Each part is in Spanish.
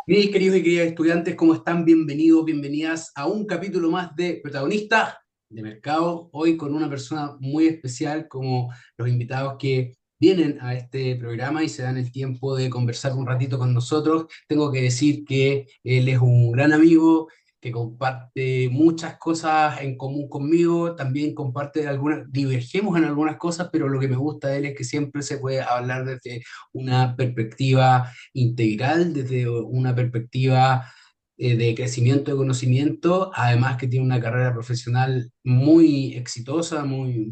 Mis queridos y queridas estudiantes, ¿cómo están? Bienvenidos, bienvenidas a un capítulo más de Protagonista de Mercado. Hoy con una persona muy especial, como los invitados que vienen a este programa y se dan el tiempo de conversar un ratito con nosotros. Tengo que decir que él es un gran amigo, que comparte muchas cosas en común conmigo, también comparte algunas, divergemos en algunas cosas, pero lo que me gusta de él es que siempre se puede hablar desde una perspectiva integral, desde una perspectiva de crecimiento de conocimiento, además que tiene una carrera profesional muy exitosa, muy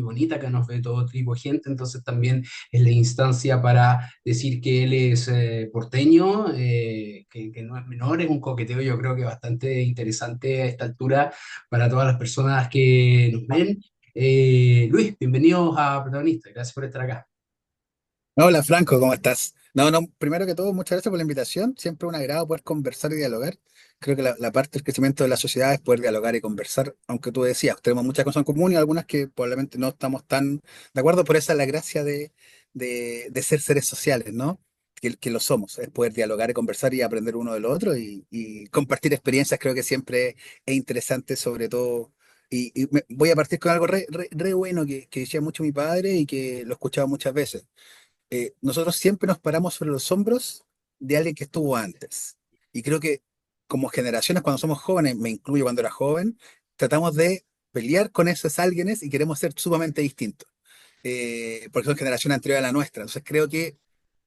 bonita, que nos ve todo tipo de gente, entonces también es la instancia para decir que él es porteño, que no es menor, es un coqueteo yo creo que bastante interesante a esta altura para todas las personas que nos ven. Luis, bienvenidos a Protagonista, gracias por estar acá. Hola Franco, ¿cómo estás? No, primero que todo, muchas gracias por la invitación. Siempre un agrado poder conversar y dialogar. Creo que la parte del crecimiento de la sociedad es poder dialogar y conversar, aunque tú decías, tenemos muchas cosas en común y algunas que probablemente no estamos tan de acuerdo, por esa es la gracia de ser seres sociales, ¿no? Que lo somos, es poder dialogar y conversar y aprender uno del otro y compartir experiencias, creo que siempre es interesante, sobre todo. Voy a partir con algo re bueno que decía mucho mi padre y que lo he escuchado muchas veces. Nosotros siempre nos paramos sobre los hombros de alguien que estuvo antes. Y creo que como generaciones, cuando somos jóvenes, me incluyo cuando era joven, tratamos de pelear con esos alguienes y queremos ser sumamente distintos, porque son generaciones anteriores a la nuestra. Entonces creo que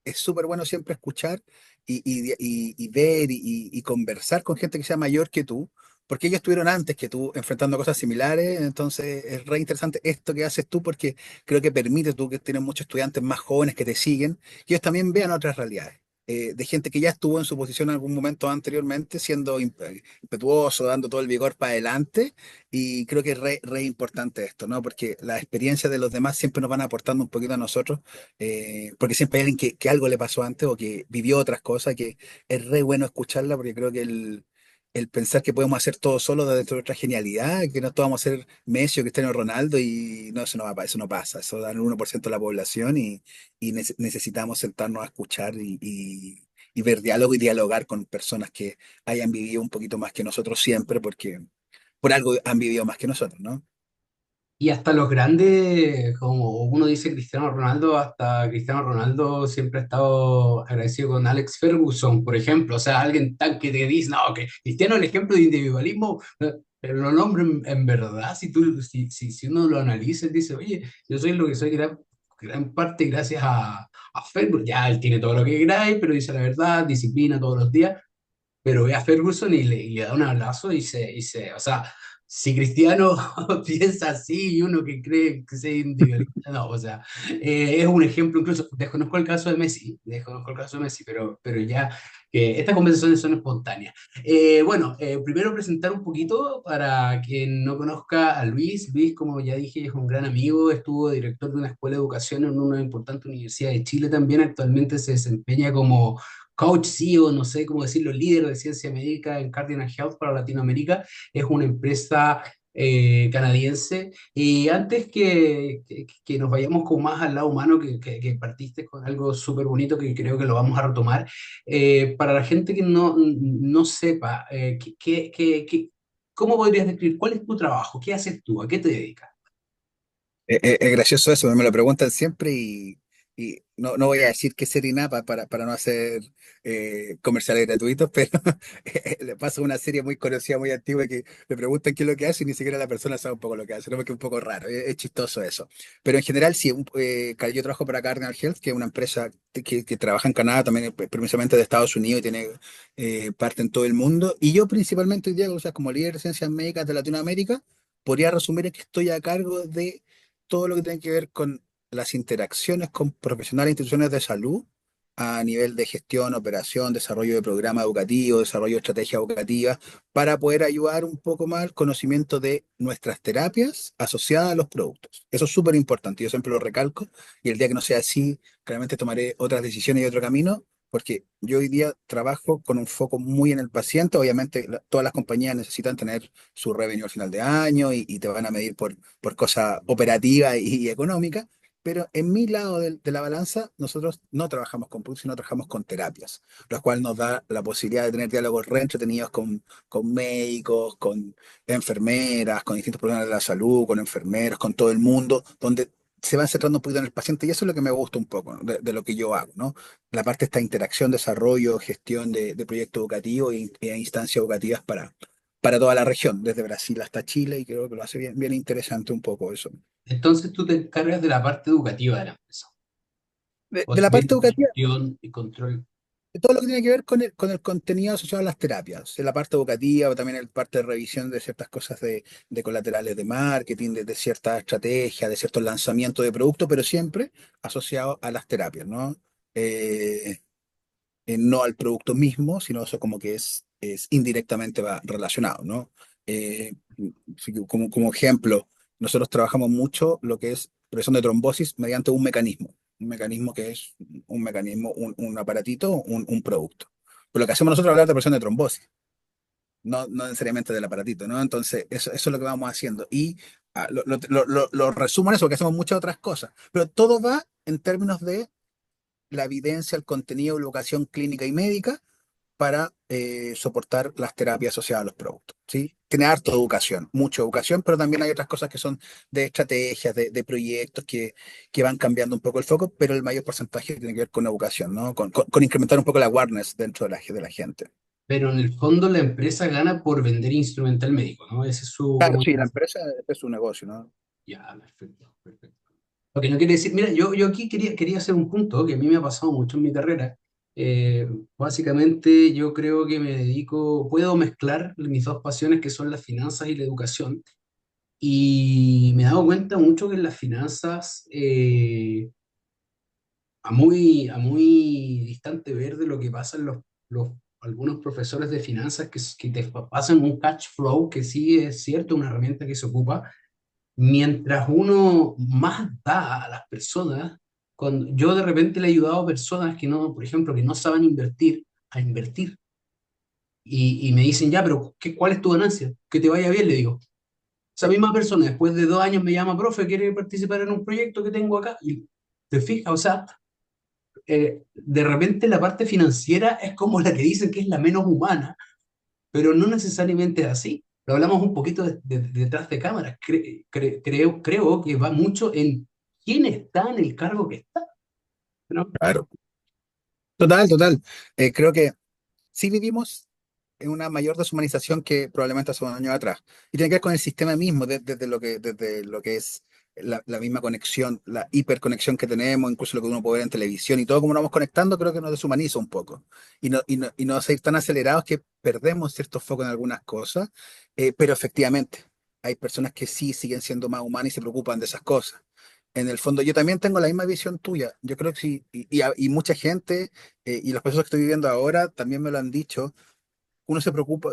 es súper bueno siempre escuchar y ver y conversar con gente que sea mayor que tú, porque ellos estuvieron antes que tú enfrentando cosas similares. Entonces es re interesante esto que haces tú, porque creo que permite tú, que tienes muchos estudiantes más jóvenes que te siguen, que ellos también vean otras realidades. De gente que ya estuvo en su posición en algún momento anteriormente, siendo impetuoso, dando todo el vigor para adelante, y creo que es re importante esto, ¿no? Porque las experiencias de los demás siempre nos van aportando un poquito a nosotros, porque siempre hay alguien que algo le pasó antes o que vivió otras cosas, que es re bueno escucharla, porque creo que el pensar que podemos hacer todo solo dentro de nuestra genialidad, que no todos vamos a ser Messi o Cristiano Ronaldo, y no, eso no va, eso no pasa, eso da el 1% de la población, y necesitamos sentarnos a escuchar y ver diálogo y dialogar con personas que hayan vivido un poquito más que nosotros siempre, porque por algo han vivido más que nosotros, ¿no? Y hasta los grandes, como uno dice Cristiano Ronaldo, hasta Cristiano Ronaldo siempre ha estado agradecido con Alex Ferguson, por ejemplo. O sea, alguien tan que te dice, no, que Cristiano es el ejemplo de individualismo, pero lo nombra en verdad. Si uno lo analiza, dice, oye, yo soy lo que soy gran parte gracias a Ferguson. Ya él tiene todo lo que queráis, pero dice la verdad, disciplina todos los días, pero ve a Ferguson y le da un abrazo o sea, si Cristiano piensa así y uno que cree que es individualista, no, o sea, es un ejemplo, incluso desconozco el caso de Messi, pero ya que estas conversaciones son espontáneas. Bueno, primero presentar un poquito para quien no conozca a Luis. Luis, como ya dije, es un gran amigo, estuvo director de una escuela de educación en una importante universidad de Chile también, actualmente se desempeña como coach, CEO, no sé cómo decirlo, líder de ciencia médica en Cardinal Health para Latinoamérica. Es una empresa canadiense. Y antes que nos vayamos con más al lado humano, que partiste con algo súper bonito que creo que lo vamos a retomar, para la gente que no sepa, ¿cómo podrías describir cuál es tu trabajo? ¿Qué haces tú? ¿A qué te dedicas? Es gracioso eso, me lo preguntan siempre, y no voy a decir que ser INAPA para no hacer comerciales gratuitos, pero le pasa una serie muy conocida, muy antigua, que le preguntan qué es lo que hace y ni siquiera la persona sabe un poco lo que hace, ¿no? Porque es un poco raro, es chistoso eso. Pero en general sí, yo trabajo para Cardinal Health, que es una empresa que trabaja en Canadá, también premisamente de Estados Unidos, y tiene parte en todo el mundo. Y yo principalmente hoy día, o sea, como líder de ciencias médicas de Latinoamérica, podría resumir en que estoy a cargo de todo lo que tiene que ver con las interacciones con profesionales e instituciones de salud a nivel de gestión, operación, desarrollo de programas educativos, desarrollo de estrategias educativas, para poder ayudar un poco más al conocimiento de nuestras terapias asociadas a los productos. Eso es súper importante, yo siempre lo recalco, y el día que no sea así, claramente tomaré otras decisiones y otro camino, porque yo hoy día trabajo con un foco muy en el paciente. Obviamente todas las compañías necesitan tener su revenue al final de año, y te van a medir por cosas operativas y económicas, pero en mi lado de la balanza, nosotros no trabajamos con productos, sino trabajamos con terapias, lo cual nos da la posibilidad de tener diálogos re entretenidos con médicos, con enfermeras, con distintos problemas de la salud, con enfermeros, con todo el mundo, donde se van centrando un poquito en el paciente, y eso es lo que me gusta un poco, ¿no? de lo que yo hago, ¿no? La parte de esta interacción, desarrollo, gestión de proyectos educativos e instancias educativas para toda la región, desde Brasil hasta Chile, y creo que lo hace bien, bien interesante un poco eso. Entonces tú te encargas de la parte educativa de la empresa, o De la también parte de educativa, gestión y control. de todo lo que tiene que ver con el contenido asociado a las terapias, en la parte educativa, o también en la parte de revisión de ciertas cosas de colaterales de marketing, de ciertas estrategias, de ciertos lanzamientos de productos, pero siempre asociado a las terapias, ¿no? Eh, no al producto mismo, sino eso como que es indirectamente va relacionado, ¿no? Eh, sí que como ejemplo, nosotros trabajamos mucho lo que es prevención de trombosis mediante un mecanismo que es un mecanismo, un aparatito, un producto. Pero lo que hacemos nosotros es hablar de presión de trombosis, no necesariamente del aparatito, ¿no? Entonces, eso es lo que vamos haciendo. Y lo resumo en eso, porque hacemos muchas otras cosas, pero todo va en términos de la evidencia, el contenido, la educación clínica y médica para soportar las terapias asociadas a los productos, ¿sí? Tiene harto educación, mucha educación, pero también hay otras cosas que son de estrategias, de proyectos que van cambiando un poco el foco, pero el mayor porcentaje tiene que ver con educación, ¿no? Con incrementar un poco la awareness dentro de la gente. Pero en el fondo la empresa gana por vender instrumental médico, ¿no? Ese es su, Claro, como, sí, la empresa es su negocio, ¿no? ya, perfecto, perfecto. Lo que no quiere decir, mira, yo aquí quería hacer un punto que a mí me ha pasado mucho en mi carrera. Básicamente yo creo que me dedico, puedo mezclar mis dos pasiones que son las finanzas y la educación. Y me he dado cuenta mucho que en las finanzas, a muy distante ver de lo que pasa en algunos profesores de finanzas que te pasan un cash flow, que sí es cierto, una herramienta que se ocupa, mientras uno más da a las personas, cuando yo de repente le he ayudado a personas que no, por ejemplo, que no saben invertir, a invertir, y me dicen, ya, pero ¿cuál es tu ganancia? Que te vaya bien, le digo. Esa Sí, misma persona después de 2 años me llama, profe, quiere participar en un proyecto que tengo acá, y te fijas, o sea, de repente la parte financiera es como la que dicen que es la menos humana, pero no necesariamente es así. Lo hablamos un poquito detrás de cámaras. Creo que va mucho en quién está en el cargo que está, ¿no? claro. Total, total. Creo que sí vivimos en una mayor deshumanización que probablemente hace unos años atrás. Y tiene que ver con el sistema mismo, desde lo que es la misma conexión, la hiperconexión que tenemos, incluso lo que uno puede ver en televisión y todo como nos vamos conectando, creo que nos deshumaniza un poco. Y no ser tan acelerados que perdemos cierto foco en algunas cosas, pero efectivamente hay personas que sí siguen siendo más humanas y se preocupan de esas cosas. En el fondo, yo también tengo la misma visión tuya. Yo creo que sí, y mucha gente, y las personas que estoy viviendo ahora también me lo han dicho, uno se preocupa,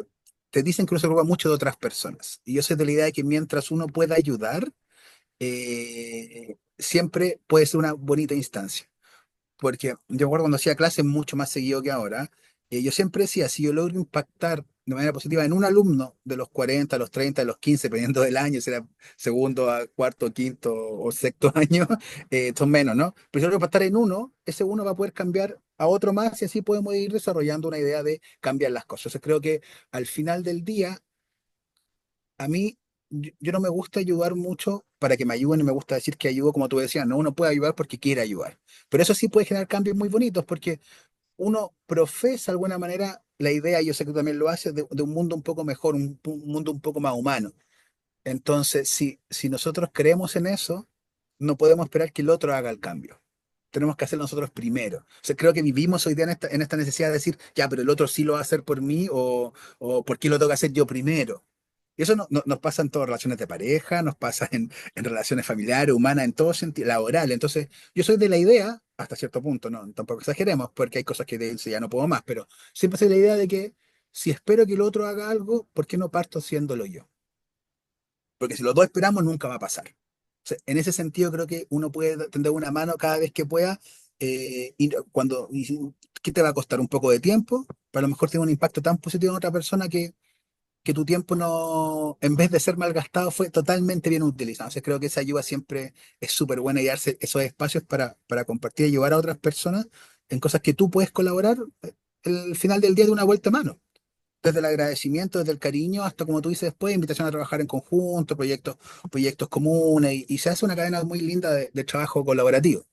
te dicen que uno se preocupa mucho de otras personas. Y yo soy de la idea de que mientras uno pueda ayudar, siempre puede ser una bonita instancia. Porque yo recuerdo cuando hacía clases mucho más seguido que ahora, yo siempre decía, si yo logro impactar de manera positiva en un alumno de los 40, los 30, de los 15, dependiendo del año, si era segundo a cuarto, quinto o sexto año, son menos, ¿no? Pero si yo logro impactar en uno, ese uno va a poder cambiar a otro más y así podemos ir desarrollando una idea de cambiar las cosas. Entonces creo que al final del día a mí, yo no me gusta ayudar mucho para que me ayuden y me gusta decir que ayudo como tú decías, no, uno puede ayudar porque quiere ayudar. Pero eso sí puede generar cambios muy bonitos porque uno profesa de alguna manera la idea, y yo sé que tú también lo haces, de un mundo un poco mejor, un mundo un poco más humano. Entonces, si nosotros creemos en eso, no podemos esperar que el otro haga el cambio. Tenemos que hacerlo nosotros primero. O sea, creo que vivimos hoy día en esta necesidad de decir, ya, pero el otro sí lo va a hacer por mí o ¿por qué lo tengo que hacer yo primero? Y eso nos pasa en todas relaciones de pareja, nos pasa en relaciones familiares, humanas, en todo sentido, laboral. Entonces, yo soy de la idea, hasta cierto punto, no, tampoco exageremos, porque hay cosas que de ya no puedo más, pero siempre soy de la idea de que si espero que el otro haga algo, ¿por qué no parto haciéndolo yo? Porque si los dos esperamos, nunca va a pasar. O sea, en ese sentido, creo que uno puede tender una mano cada vez que pueda, ¿qué te va a costar? Un poco de tiempo, pero a lo mejor tiene un impacto tan positivo en otra persona que tu tiempo no, en vez de ser malgastado, fue totalmente bien utilizado. Entonces creo que esa ayuda siempre es súper buena y darse esos espacios para compartir y ayudar a otras personas en cosas que tú puedes colaborar el final del día de una vuelta a mano. Desde el agradecimiento, desde el cariño, hasta como tú dices después, invitación a trabajar en conjunto, proyectos comunes, y se hace una cadena muy linda de trabajo colaborativo.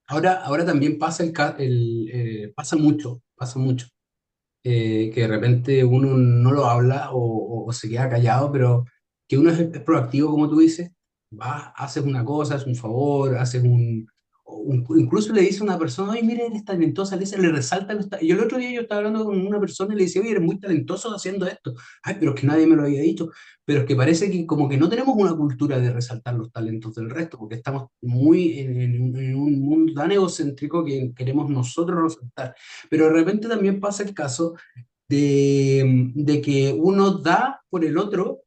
Ahora también pasa, pasa mucho, que de repente uno no lo habla o se queda callado, pero que uno es proactivo, como tú dices, vas, haces una cosa, haces un favor, incluso le dice a una persona, oye, mire, eres talentosa, le resalta, y el otro día yo estaba hablando con una persona y le decía, oye, eres muy talentoso haciendo esto, ay, pero es que nadie me lo había dicho, pero es que parece que como que no tenemos una cultura de resaltar los talentos del resto, porque estamos muy en un mundo tan egocéntrico que queremos nosotros resaltar, pero de repente también pasa el caso de que uno da por el otro,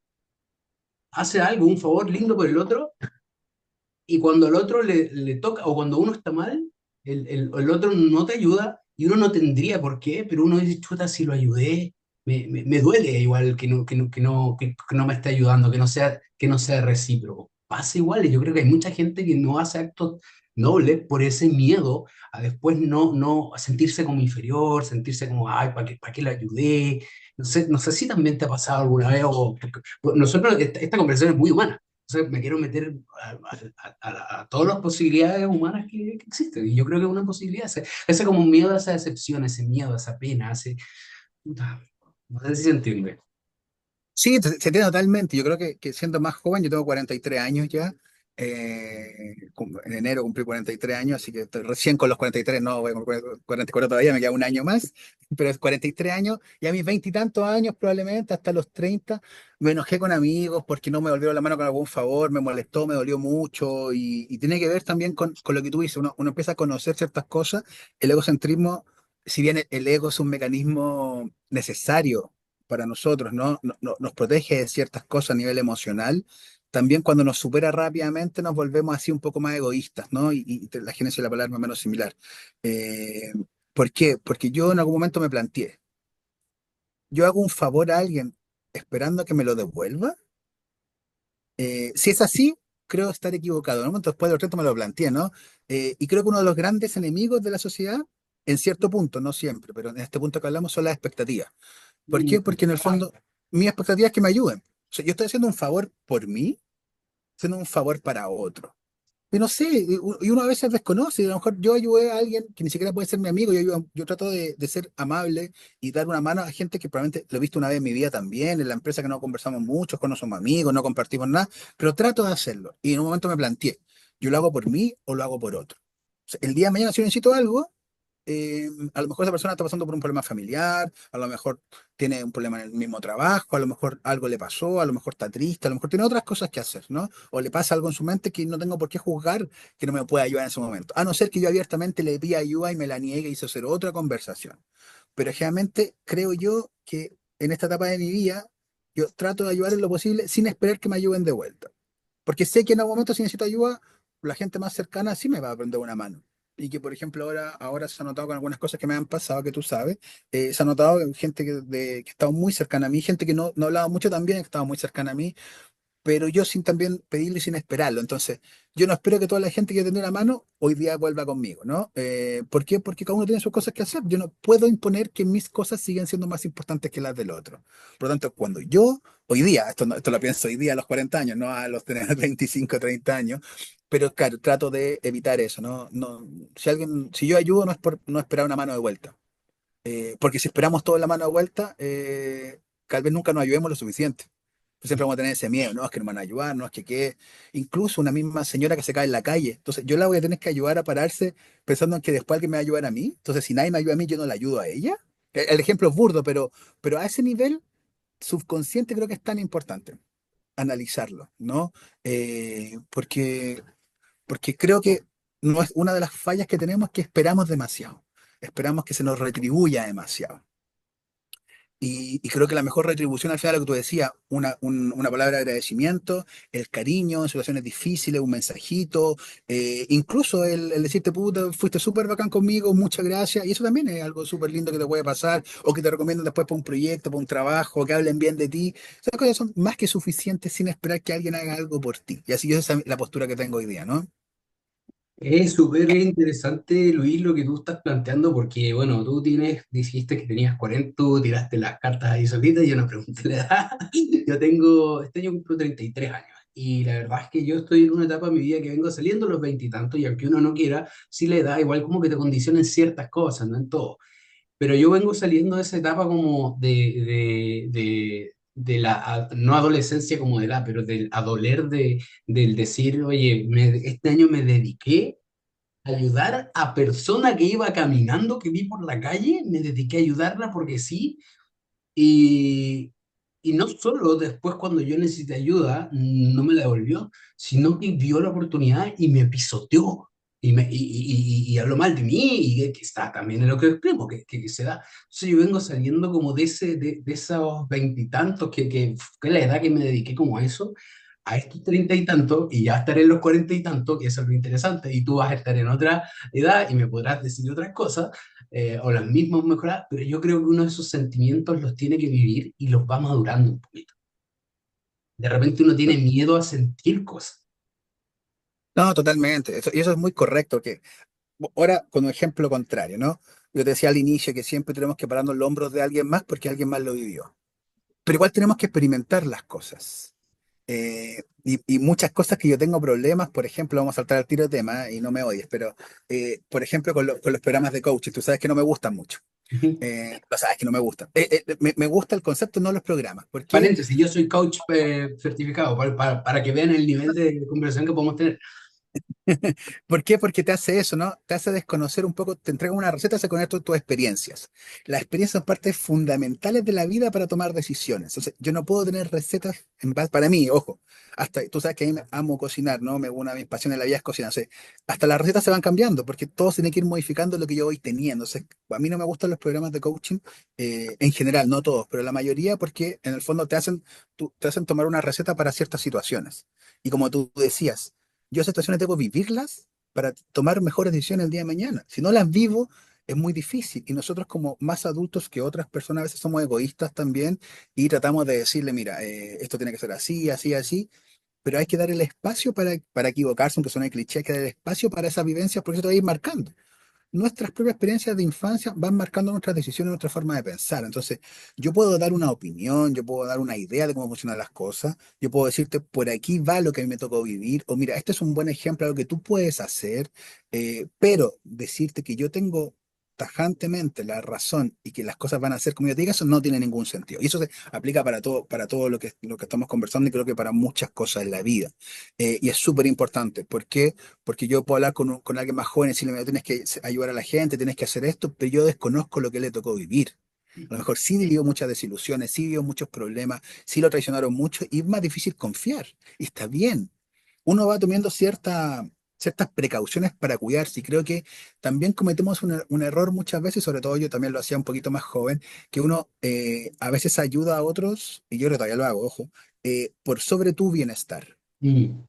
hace algo, un favor lindo por el otro, y cuando al otro le toca, o cuando uno está mal, el otro no te ayuda, y uno no tendría por qué, pero uno dice, chuta, si lo ayudé, me duele igual que no me esté ayudando, que no sea recíproco. Pasa igual, y yo creo que hay mucha gente que no hace actos nobles por ese miedo a después no a sentirse como inferior, sentirse como, ay, ¿para qué lo ayudé? No sé si también te ha pasado alguna vez, nosotros, esta conversación es muy humana, entonces me quiero meter a todas las posibilidades humanas que existen. Y yo creo que es una posibilidad, ese como un miedo a esa decepción, ese miedo, a esa pena, puta, no sé si se entiende. Sí, se entiende totalmente. Yo creo que siendo más joven, yo tengo 43 años ya. En enero cumplí 43 años, así que estoy recién con los 43, no, voy a cumplir 44 todavía, me queda un año más, pero es 43 años, y a mis veintitantos años probablemente, hasta los 30 me enojé con amigos porque no me volvieron la mano con algún favor, me molestó, me dolió mucho, y tiene que ver también con lo que tú dices, uno empieza a conocer ciertas cosas, el egocentrismo, si bien el ego es un mecanismo necesario para nosotros, ¿no? Nos protege de ciertas cosas a nivel emocional. También cuando nos supera rápidamente nos volvemos así un poco más egoístas, ¿no? Y la génesis de la palabra es más o menos similar. Eh, ¿Por qué? Porque yo en algún momento me planteé, yo hago un favor a alguien esperando a que me lo devuelva. Si es así, creo estar equivocado, ¿no? Después de los retos me lo planteé, ¿no? Y creo que uno de los grandes enemigos de la sociedad, en cierto punto, no siempre, pero en este punto que hablamos, son las expectativas. ¿Por qué? Mm. Porque en el fondo mi expectativa es que me ayuden. O sea, yo estoy haciendo un favor por mí, haciendo un favor para otro. Y no sé, y uno a veces desconoce, y a lo mejor yo ayudé a alguien que ni siquiera puede ser mi amigo, yo trato de ser amable y dar una mano a gente que probablemente lo he visto una vez en mi vida también, en la empresa que no conversamos mucho, no somos amigos, no compartimos nada, pero trato de hacerlo. Y en un momento me planteé, ¿yo lo hago por mí o lo hago por otro? O sea, el día de mañana si yo necesito algo, a lo mejor esa persona está pasando por un problema familiar, a lo mejor tiene un problema en el mismo trabajo, a lo mejor algo le pasó, a lo mejor está triste, a lo mejor tiene otras cosas que hacer, ¿no? O le pasa algo en su mente que no tengo por qué juzgar que no me pueda ayudar en ese momento. A no ser que yo abiertamente le pida ayuda y me la niegue y eso hacer otra conversación. Pero generalmente creo yo que en esta etapa de mi vida yo trato de ayudar en lo posible sin esperar que me ayuden de vuelta. Porque sé que en algún momento si necesito ayuda, la gente más cercana sí me va a prender una mano. Y que, por ejemplo, ahora se ha notado con algunas cosas que me han pasado, que tú sabes, se ha notado en gente que ha estado muy cercana a mí, gente que no hablaba mucho también, que estaba muy cercana a mí, pero yo sin también pedirlo y sin esperarlo. Entonces, yo no espero que toda la gente que tenga una mano hoy día vuelva conmigo, ¿no? ¿Por qué? Porque cada uno tiene sus cosas que hacer. Yo no puedo imponer que mis cosas siguen siendo más importantes que las del otro. Por lo tanto, cuando yo, hoy día, esto lo pienso hoy día a los 40 años, no a los tener 25, 30 años, pero claro, trato de evitar eso, ¿no? Si yo ayudo, no es por no esperar una mano de vuelta. Porque si esperamos toda la mano de vuelta, tal vez nunca nos ayudemos lo suficiente. Siempre vamos a tener ese miedo, no, es que no me van a ayudar, no, es que, incluso una misma señora que se cae en la calle, entonces yo la voy a tener que ayudar a pararse pensando en que después alguien me va a ayudar a mí, entonces si nadie me ayuda a mí, yo no la ayudo a ella. El ejemplo es burdo, pero a ese nivel subconsciente creo que es tan importante analizarlo, ¿no? Porque creo que no es una de las fallas que tenemos, que esperamos demasiado, esperamos que se nos retribuya demasiado. Y creo que la mejor retribución al final, lo que tú decías, una palabra de agradecimiento, el cariño en situaciones difíciles, un mensajito, incluso el decirte, puta, fuiste súper bacán conmigo, muchas gracias. Y eso también es algo súper lindo que te puede pasar, o que te recomiendan después para un proyecto, para un trabajo, que hablen bien de ti. Esas cosas son más que suficientes sin esperar que alguien haga algo por ti. Y así yo esa es la postura que tengo hoy día, ¿no? Es súper interesante, Luis, lo que tú estás planteando, porque, bueno, dijiste que tenías 40, tú tiraste las cartas ahí solita, y yo no pregunté la edad. Yo este año cumplo 33 años, y la verdad es que yo estoy en una etapa de mi vida que vengo saliendo a los veintitantos, y aunque uno no quiera, sí la edad igual como que te condiciona en ciertas cosas, no en todo. Pero yo vengo saliendo de esa etapa como de la, no adolescencia como de la, pero del adoler del decir, oye, este año me dediqué ayudar a persona que iba caminando, que vi por la calle, me dediqué a ayudarla porque sí, y, y no solo después cuando yo necesité ayuda, no me la devolvió, sino que vio la oportunidad y me pisoteó. Y habló mal de mí, y que está también en lo que exprimo, que se da. Entonces yo vengo saliendo como de esos veintitantos, que la edad que me dediqué como a estos treinta y tantos, y ya estaré en los cuarenta y tantos, que eso es lo interesante, y tú vas a estar en otra edad y me podrás decir otras cosas, o las mismas mejorar, pero yo creo que uno de esos sentimientos los tiene que vivir y los va madurando un poquito. De repente uno tiene miedo a sentir cosas. No, totalmente. Y eso es muy correcto. Que ahora, con un ejemplo contrario, ¿no? Yo te decía al inicio que siempre tenemos que pararnos los hombros de alguien más porque alguien más lo vivió. Pero igual tenemos que experimentar las cosas. Y muchas cosas que yo tengo problemas, por ejemplo, vamos a saltar al tiro de tema y no me odies, pero por ejemplo, con los programas de coaching, tú sabes que no me gustan mucho. Lo sabes que no me gustan. Me gusta el concepto, no los programas. ¿Por qué? Paréntesis, yo soy coach certificado para que vean el nivel de conversación que podemos tener. ¿Por qué? Porque te hace eso, ¿no? Te hace desconocer un poco, te entrega una receta, se conecta tus experiencias. Las experiencias son partes fundamentales de la vida para tomar decisiones. Entonces, yo no puedo tener recetas en base, para mí, ojo, hasta, tú sabes que a mí me amo cocinar, ¿no? Una de mis pasiones en la vida es cocinar. O sea, hasta las recetas se van cambiando, porque todo tiene que ir modificando lo que yo voy teniendo. Entonces, a mí no me gustan los programas de coaching, en general, no todos, pero la mayoría, porque en el fondo te hacen tomar una receta para ciertas situaciones. Y como tú decías, yo esas situaciones debo vivirlas para tomar mejores decisiones el día de mañana. Si no las vivo, es muy difícil. Y nosotros como más adultos que otras personas a veces somos egoístas también y tratamos de decirle, mira, esto tiene que ser así, así, así, pero hay que dar el espacio para equivocarse, aunque suene cliché, hay que dar el espacio para esas vivencias porque eso te va a ir marcando. Nuestras propias experiencias de infancia van marcando nuestras decisiones, nuestra forma de pensar. Entonces, yo puedo dar una opinión, yo puedo dar una idea de cómo funcionan las cosas, yo puedo decirte, por aquí va lo que a mí me tocó vivir, o mira, este es un buen ejemplo de lo que tú puedes hacer, pero decirte que yo tengo tajantemente la razón y que las cosas van a ser como yo te diga, eso no tiene ningún sentido. Y eso se aplica para todo lo que estamos conversando y creo que para muchas cosas en la vida. Y es súper importante. ¿Por qué? Porque yo puedo hablar con alguien más joven y decirle, mira, tienes que ayudar a la gente, tienes que hacer esto, pero yo desconozco lo que le tocó vivir. A lo mejor sí vivió muchas desilusiones, sí vivió muchos problemas, sí lo traicionaron mucho y es más difícil confiar. Y está bien. Uno va tomando ciertas precauciones para cuidarse y creo que también cometemos un error muchas veces, sobre todo yo también lo hacía un poquito más joven, que uno a veces ayuda a otros, y yo creo que todavía lo hago, ojo, por sobre tu bienestar. Mm.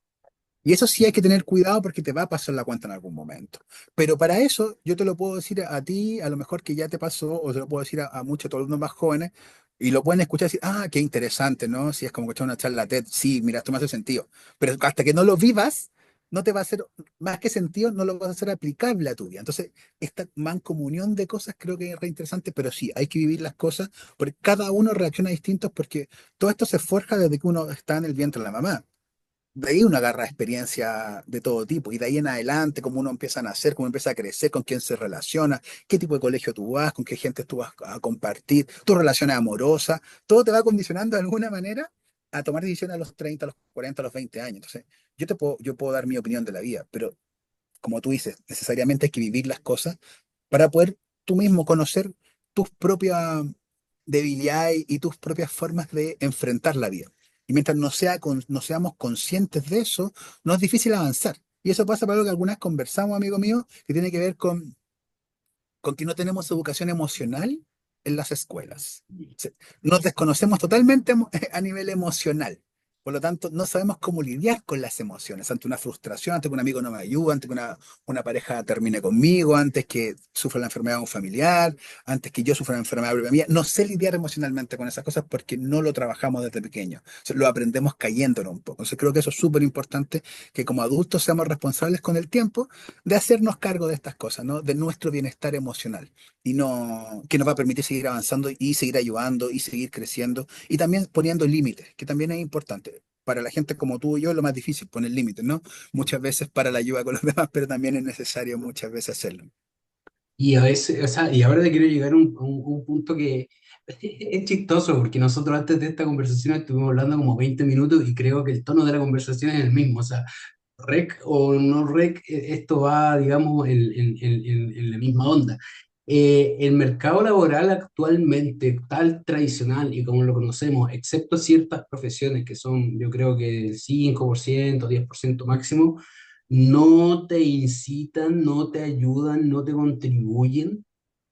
Y eso sí hay que tener cuidado porque te va a pasar la cuenta en algún momento. Pero para eso yo te lo puedo decir a ti, a lo mejor que ya te pasó, o te lo puedo decir a muchos de alumnos más jóvenes, y lo pueden escuchar y decir, ah, qué interesante, ¿no? Si es como escuchar una charla TED, sí, mira, esto me hace sentido. Pero hasta que no lo vivas, no te va a hacer, más que sentido, no lo vas a hacer aplicable a tu vida. Entonces, esta mancomunión de cosas creo que es re interesante, pero sí, hay que vivir las cosas, porque cada uno reacciona distinto, porque todo esto se forja desde que uno está en el vientre de la mamá. De ahí uno agarra experiencia de todo tipo y de ahí en adelante, cómo uno empieza a nacer, cómo empieza a crecer, con quién se relaciona, qué tipo de colegio tú vas, con qué gente tú vas a compartir, tus relaciones amorosas, todo te va condicionando de alguna manera a tomar decisiones a los 30, a los 40, a los 20 años. Entonces, yo puedo dar mi opinión de la vida, pero como tú dices, necesariamente hay que vivir las cosas para poder tú mismo conocer tus propias debilidades y tus propias formas de enfrentar la vida. Y mientras no seamos conscientes de eso, no es difícil avanzar. Y eso pasa para lo que algunas conversamos, amigo mío, que tiene que ver con que no tenemos educación emocional en las escuelas. Se- Nos desconocemos totalmente a nivel emocional. Por lo tanto, no sabemos cómo lidiar con las emociones ante una frustración, ante que un amigo no me ayuda, ante que una pareja termine conmigo, antes que sufra la enfermedad de un familiar, antes que yo sufra la enfermedad propia mía. No sé lidiar emocionalmente con esas cosas porque no lo trabajamos desde pequeño. O sea, lo aprendemos cayéndonos un poco. Entonces, creo que eso es súper importante, que como adultos seamos responsables con el tiempo de hacernos cargo de estas cosas, ¿no? De nuestro bienestar emocional y no, que nos va a permitir seguir avanzando y seguir ayudando y seguir creciendo y también poniendo límites, que también es importante. Para la gente como tú y yo, lo más difícil, poner límites, ¿no? Muchas veces para la ayuda con los demás, pero también es necesario muchas veces hacerlo. Y a veces, o sea, y ahora te quiero llegar a un punto que es chistoso, porque nosotros antes de esta conversación estuvimos hablando como 20 minutos y creo que el tono de la conversación es el mismo. O sea, rec o no rec, esto va, digamos, en la misma onda. El mercado laboral actualmente, tal tradicional y como lo conocemos, excepto ciertas profesiones que son, yo creo que el 5%, 10% máximo, no te incitan, no te ayudan, no te contribuyen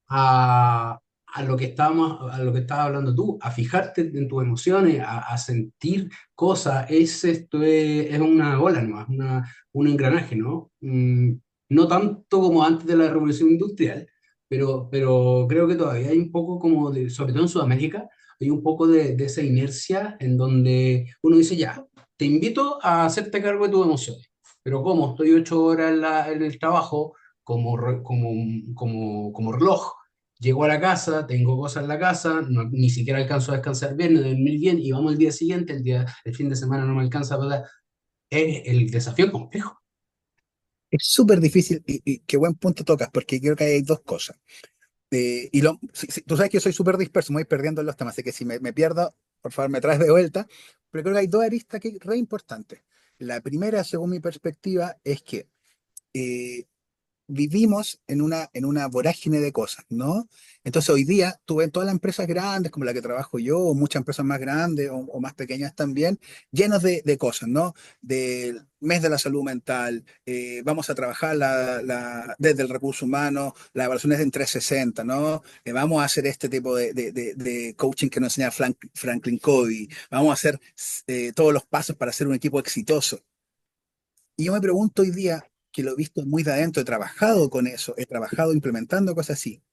a, a lo que estabas hablando tú, a fijarte en tus emociones, a sentir cosas. Es una ola nomás, un engranaje, ¿no? No tanto como antes de la revolución industrial, pero creo que todavía hay un poco como de, sobre todo en Sudamérica, hay un poco de esa inercia en donde uno dice, ya, te invito a hacerte cargo de tus emociones. Pero ¿cómo? Estoy 8 horas en el trabajo como reloj. Llego a la casa, tengo cosas en la casa, ni siquiera alcanzo a descansar bien, no dormir bien, y vamos al día siguiente, el fin de semana no me alcanza para... el desafío es complejo. Es súper difícil y qué buen punto tocas, porque creo que hay dos cosas. Tú sabes que yo soy súper disperso, me voy perdiendo en los temas, así que si me pierdo, por favor me traes de vuelta. Pero creo que hay dos aristas que re importantes. La primera, según mi perspectiva, es que eh, vivimos en una vorágine de cosas, ¿no? Entonces hoy día tú ves todas las empresas grandes como la que trabajo yo, o muchas empresas más grandes o más pequeñas también, llenos de cosas, ¿no? Del mes de la salud mental, vamos a trabajar desde el recurso humano, las evaluaciones en 360, ¿no? Vamos a hacer este tipo de coaching que nos enseña Franklin Covey, vamos a hacer todos los pasos para ser un equipo exitoso. Y yo me pregunto hoy día, que lo he visto muy de adentro, he trabajado con eso, he trabajado implementando cosas así.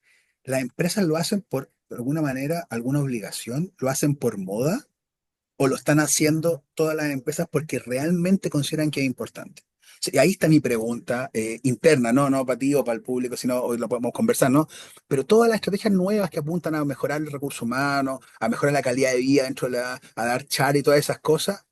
¿Las empresas lo hacen por, de alguna manera, alguna obligación? ¿Lo hacen por moda? ¿O lo están haciendo todas las empresas porque realmente consideran que es importante? Sí, ahí está mi pregunta interna, no para ti o para el público, sino hoy lo podemos conversar, ¿no? Pero todas las estrategias nuevas que apuntan a mejorar el recurso humano, a mejorar la calidad de vida dentro a dar char y todas esas cosas,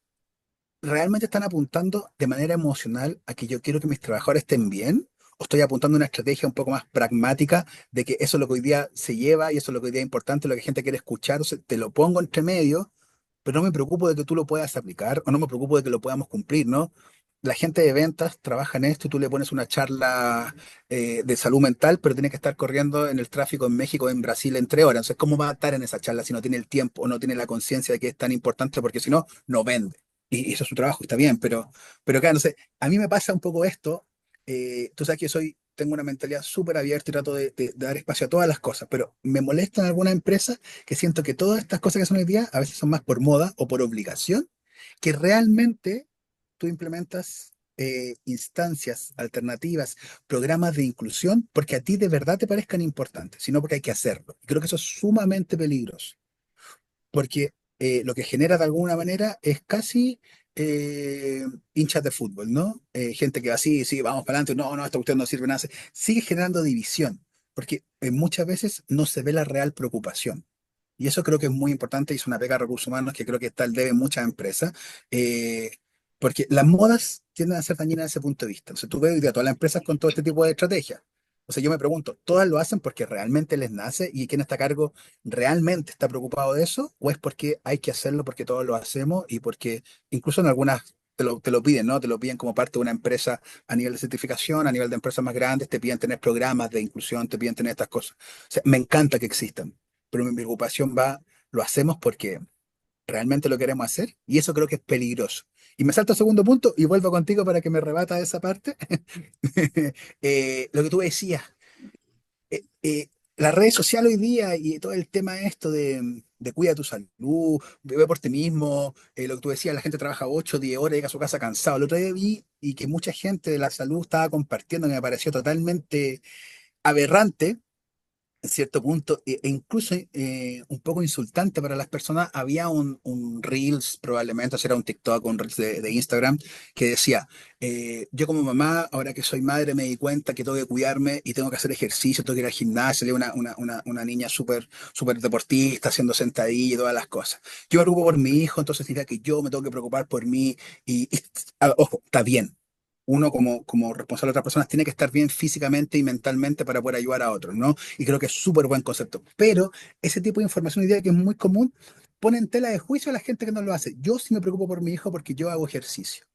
¿realmente están apuntando de manera emocional a que yo quiero que mis trabajadores estén bien? ¿O estoy apuntando a una estrategia un poco más pragmática de que eso es lo que hoy día se lleva y eso es lo que hoy día es importante, lo que la gente quiere escuchar? O sea, te lo pongo entre medio, pero no me preocupo de que tú lo puedas aplicar o no me preocupo de que lo podamos cumplir, ¿no? La gente de ventas trabaja en esto y tú le pones una charla de salud mental, pero tiene que estar corriendo en el tráfico en México, en Brasil, en 3 horas. Entonces, ¿cómo va a estar en esa charla si no tiene el tiempo o no tiene la conciencia de que es tan importante? Porque si no, no vende. Y eso es su trabajo, está bien, pero claro, no sé, a mí me pasa un poco esto. Tú sabes que tengo una mentalidad súper abierta y trato de dar espacio a todas las cosas, pero me molesta en alguna empresa que siento que todas estas cosas que son hoy día a veces son más por moda o por obligación, que realmente tú implementas instancias alternativas, programas de inclusión, porque a ti de verdad te parezcan importantes, sino porque hay que hacerlo. Y creo que eso es sumamente peligroso, porque lo que genera de alguna manera es casi hinchas de fútbol, ¿no? Gente que va así, sí, vamos para adelante, no, esta cuestión no sirve nada, sigue generando división, porque muchas veces no se ve la real preocupación. Y eso creo que es muy importante y es una pega de recursos humanos que creo que está al debe en muchas empresas, eh, porque las modas tienden a ser dañinas desde ese punto de vista. Entonces tú ves hoy día todas las empresas con todo este tipo de estrategias. O sea, yo me pregunto, ¿todas lo hacen porque realmente les nace y quien está a cargo realmente está preocupado de eso? ¿O es porque hay que hacerlo porque todos lo hacemos y porque incluso en algunas te lo piden, ¿no? Te lo piden como parte de una empresa a nivel de certificación, a nivel de empresas más grandes, te piden tener programas de inclusión, te piden tener estas cosas. O sea, me encanta que existan, pero mi preocupación va, lo hacemos porque realmente lo queremos hacer y eso creo que es peligroso. Y me salto al segundo punto y vuelvo contigo para que me rebata esa parte. Lo que tú decías, las redes sociales hoy día y todo el tema esto de cuida tu salud, ve por ti mismo, lo que tú decías, la gente trabaja 8 o 10 horas y llega a su casa cansado. El otro día vi y que mucha gente de la salud estaba compartiendo, que me pareció totalmente aberrante en cierto punto, e incluso un poco insultante para las personas. Había un Reels, probablemente, o sea, era un TikTok, un Reels de Instagram, que decía, yo como mamá, ahora que soy madre, me di cuenta que tengo que cuidarme y tengo que hacer ejercicio, tengo que ir al gimnasio, de una niña súper deportista, haciendo sentadilla y todas las cosas. Yo me preocupo por mi hijo, entonces significa que yo me tengo que preocupar por mí ojo, está bien. Uno como responsable de otras personas tiene que estar bien físicamente y mentalmente para poder ayudar a otros, ¿no? Y creo que es súper buen concepto. Pero ese tipo de información hoy día que es muy común pone en tela de juicio a la gente que no lo hace. Yo sí me preocupo por mi hijo porque yo hago ejercicio.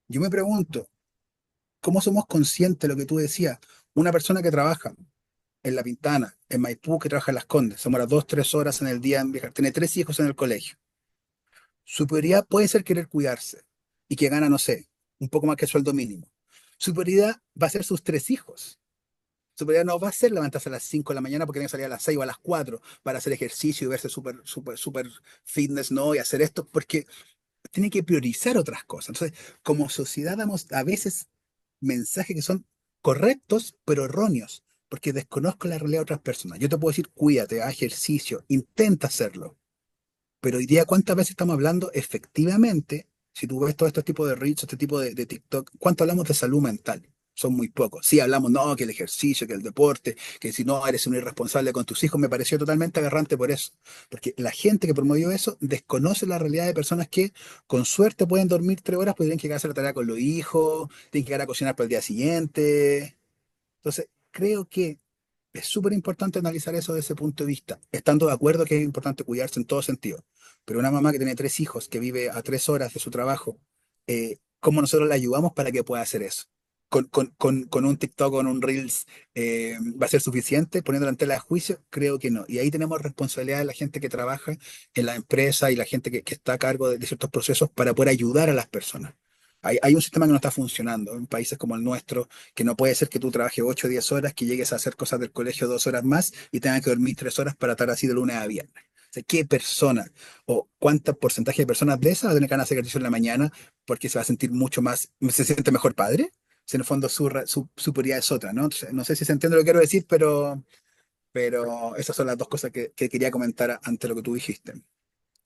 Yo me pregunto, ¿cómo somos conscientes de lo que tú decías? Una persona que trabaja en La Pintana, en Maipú, que trabaja en Las Condes, se demora 2, 3 horas en el día en viajar, tiene 3 hijos en el colegio. Su prioridad puede ser querer cuidarse y que gana, no sé, un poco más que el sueldo mínimo. Su prioridad va a ser sus 3 hijos. Su prioridad no va a ser levantarse a las 5 de la mañana porque tiene que salir a las 6 o a las 4 para hacer ejercicio y verse súper fitness, ¿no? Y hacer esto porque tiene que priorizar otras cosas. Entonces, como sociedad damos a veces mensajes que son correctos, pero erróneos, porque desconozco la realidad de otras personas. Yo te puedo decir, cuídate, haz ejercicio, intenta hacerlo. Pero hoy día, ¿cuántas veces estamos hablando efectivamente? Si tú ves todo este tipo de reels, este tipo de TikTok, ¿cuánto hablamos de salud mental? Son muy pocos. Sí, hablamos, no, que el ejercicio, que el deporte, que si no eres un irresponsable con tus hijos. Me pareció totalmente aberrante por eso. Porque la gente que promovió eso desconoce la realidad de personas que con suerte pueden dormir 3 horas, pero tienen que llegar a hacer la tarea con los hijos, tienen que llegar a cocinar para el día siguiente. Entonces, creo que es súper importante analizar eso desde ese punto de vista, estando de acuerdo que es importante cuidarse en todo sentido. Pero una mamá que tiene 3 hijos, que vive a 3 horas de su trabajo, ¿cómo nosotros la ayudamos para que pueda hacer eso? Con un TikTok, con un Reels, ¿va a ser suficiente? Poniéndola en tela de juicio, creo que no. Y ahí tenemos responsabilidad de la gente que trabaja en la empresa y la gente que está a cargo de ciertos procesos para poder ayudar a las personas. Hay un sistema que no está funcionando en países como el nuestro, que no puede ser que tú trabajes 8 o 10 horas, que llegues a hacer cosas del colegio 2 horas más y tengas que dormir 3 horas para estar así de lunes a viernes. O sea, ¿qué persona o cuánto porcentaje de personas de esas va a tener ganas de hacer ejercicio en la mañana porque se va a sentir mucho más, se siente mejor padre? Si en el fondo su prioridad es otra, ¿no? Entonces, no sé si se entiende lo que quiero decir, pero esas son las dos cosas que quería comentar ante lo que tú dijiste.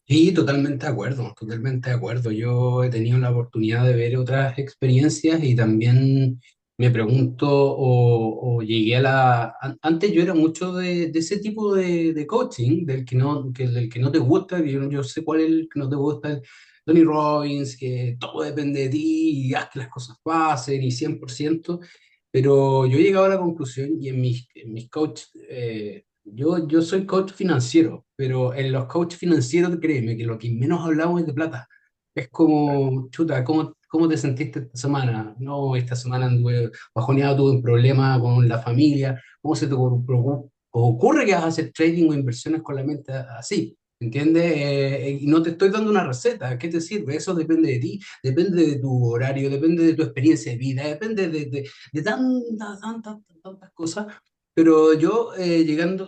Sí, totalmente de acuerdo, totalmente de acuerdo. Yo he tenido la oportunidad de ver otras experiencias y también me pregunto o llegué a Antes yo era mucho de ese tipo de coaching, del que no te gusta, que yo sé cuál es el que no te gusta, el Tony Robbins, que todo depende de ti y haz que las cosas pasen y 100%. Pero yo he llegado a la conclusión y en mis coaches, yo soy coach financiero, pero en los coaches financieros, créeme que lo que menos hablamos es de plata. Es como, chuta, ¿cómo te sentiste esta semana? No, esta semana anduve bajoneado, tuve un problema con la familia. ¿Cómo se te ocurre que vas a hacer trading o inversiones con la mente así? ¿Entiendes? Y no te estoy dando una receta. ¿Qué te sirve? Eso depende de ti, depende de tu horario, depende de tu experiencia de vida, depende de tantas cosas. Pero yo,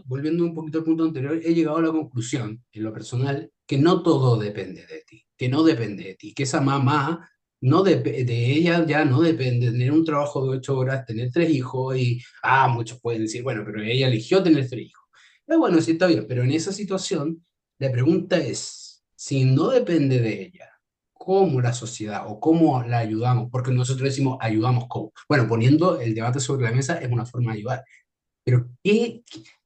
volviendo un poquito al punto anterior, he llegado a la conclusión, en lo personal, que no todo depende de ti, que no depende de ti, que esa mamá, de ella ya no depende tener un trabajo de 8 horas, tener 3 hijos y, muchos pueden decir, bueno, pero ella eligió tener 3 hijos. Bueno, sí está bien, pero en esa situación, la pregunta es, si no depende de ella, ¿cómo la sociedad o cómo la ayudamos? Porque nosotros decimos ayudamos cómo. Bueno, poniendo el debate sobre la mesa es una forma de ayudar, pero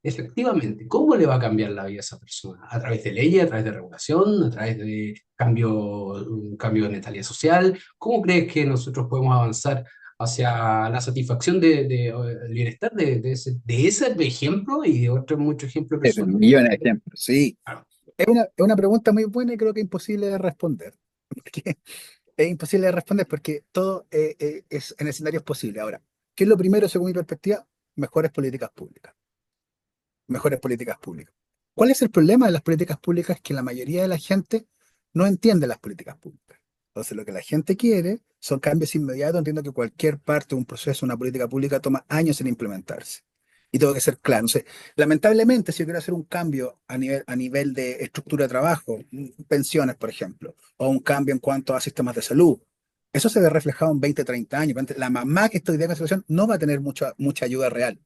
efectivamente, ¿cómo le va a cambiar la vida a esa persona? ¿A través de leyes, a través de regulación, a través de un cambio de mentalidad social? ¿Cómo crees que nosotros podemos avanzar hacia la satisfacción el bienestar de ese ejemplo y de otros muchos ejemplos de personas? Millones de ejemplos, sí. Claro. Es una pregunta muy buena y creo que imposible de responder. Porque es imposible de responder porque todo es en escenarios posibles. Ahora, ¿qué es lo primero según mi perspectiva? Mejores políticas públicas. Mejores políticas públicas. ¿Cuál es el problema de las políticas públicas? Que la mayoría de la gente no entiende las políticas públicas. Entonces, lo que la gente quiere son cambios inmediatos. Entiendo que cualquier parte, un proceso, una política pública toma años en implementarse. y tengo que ser claro. Entonces, lamentablemente, si yo quiero hacer un cambio a nivel de estructura de trabajo, pensiones, por ejemplo, o un cambio en cuanto a sistemas de salud, eso se ve reflejado en 20, 30 años. La mamá que estoy en esa situación no va a tener mucha ayuda real.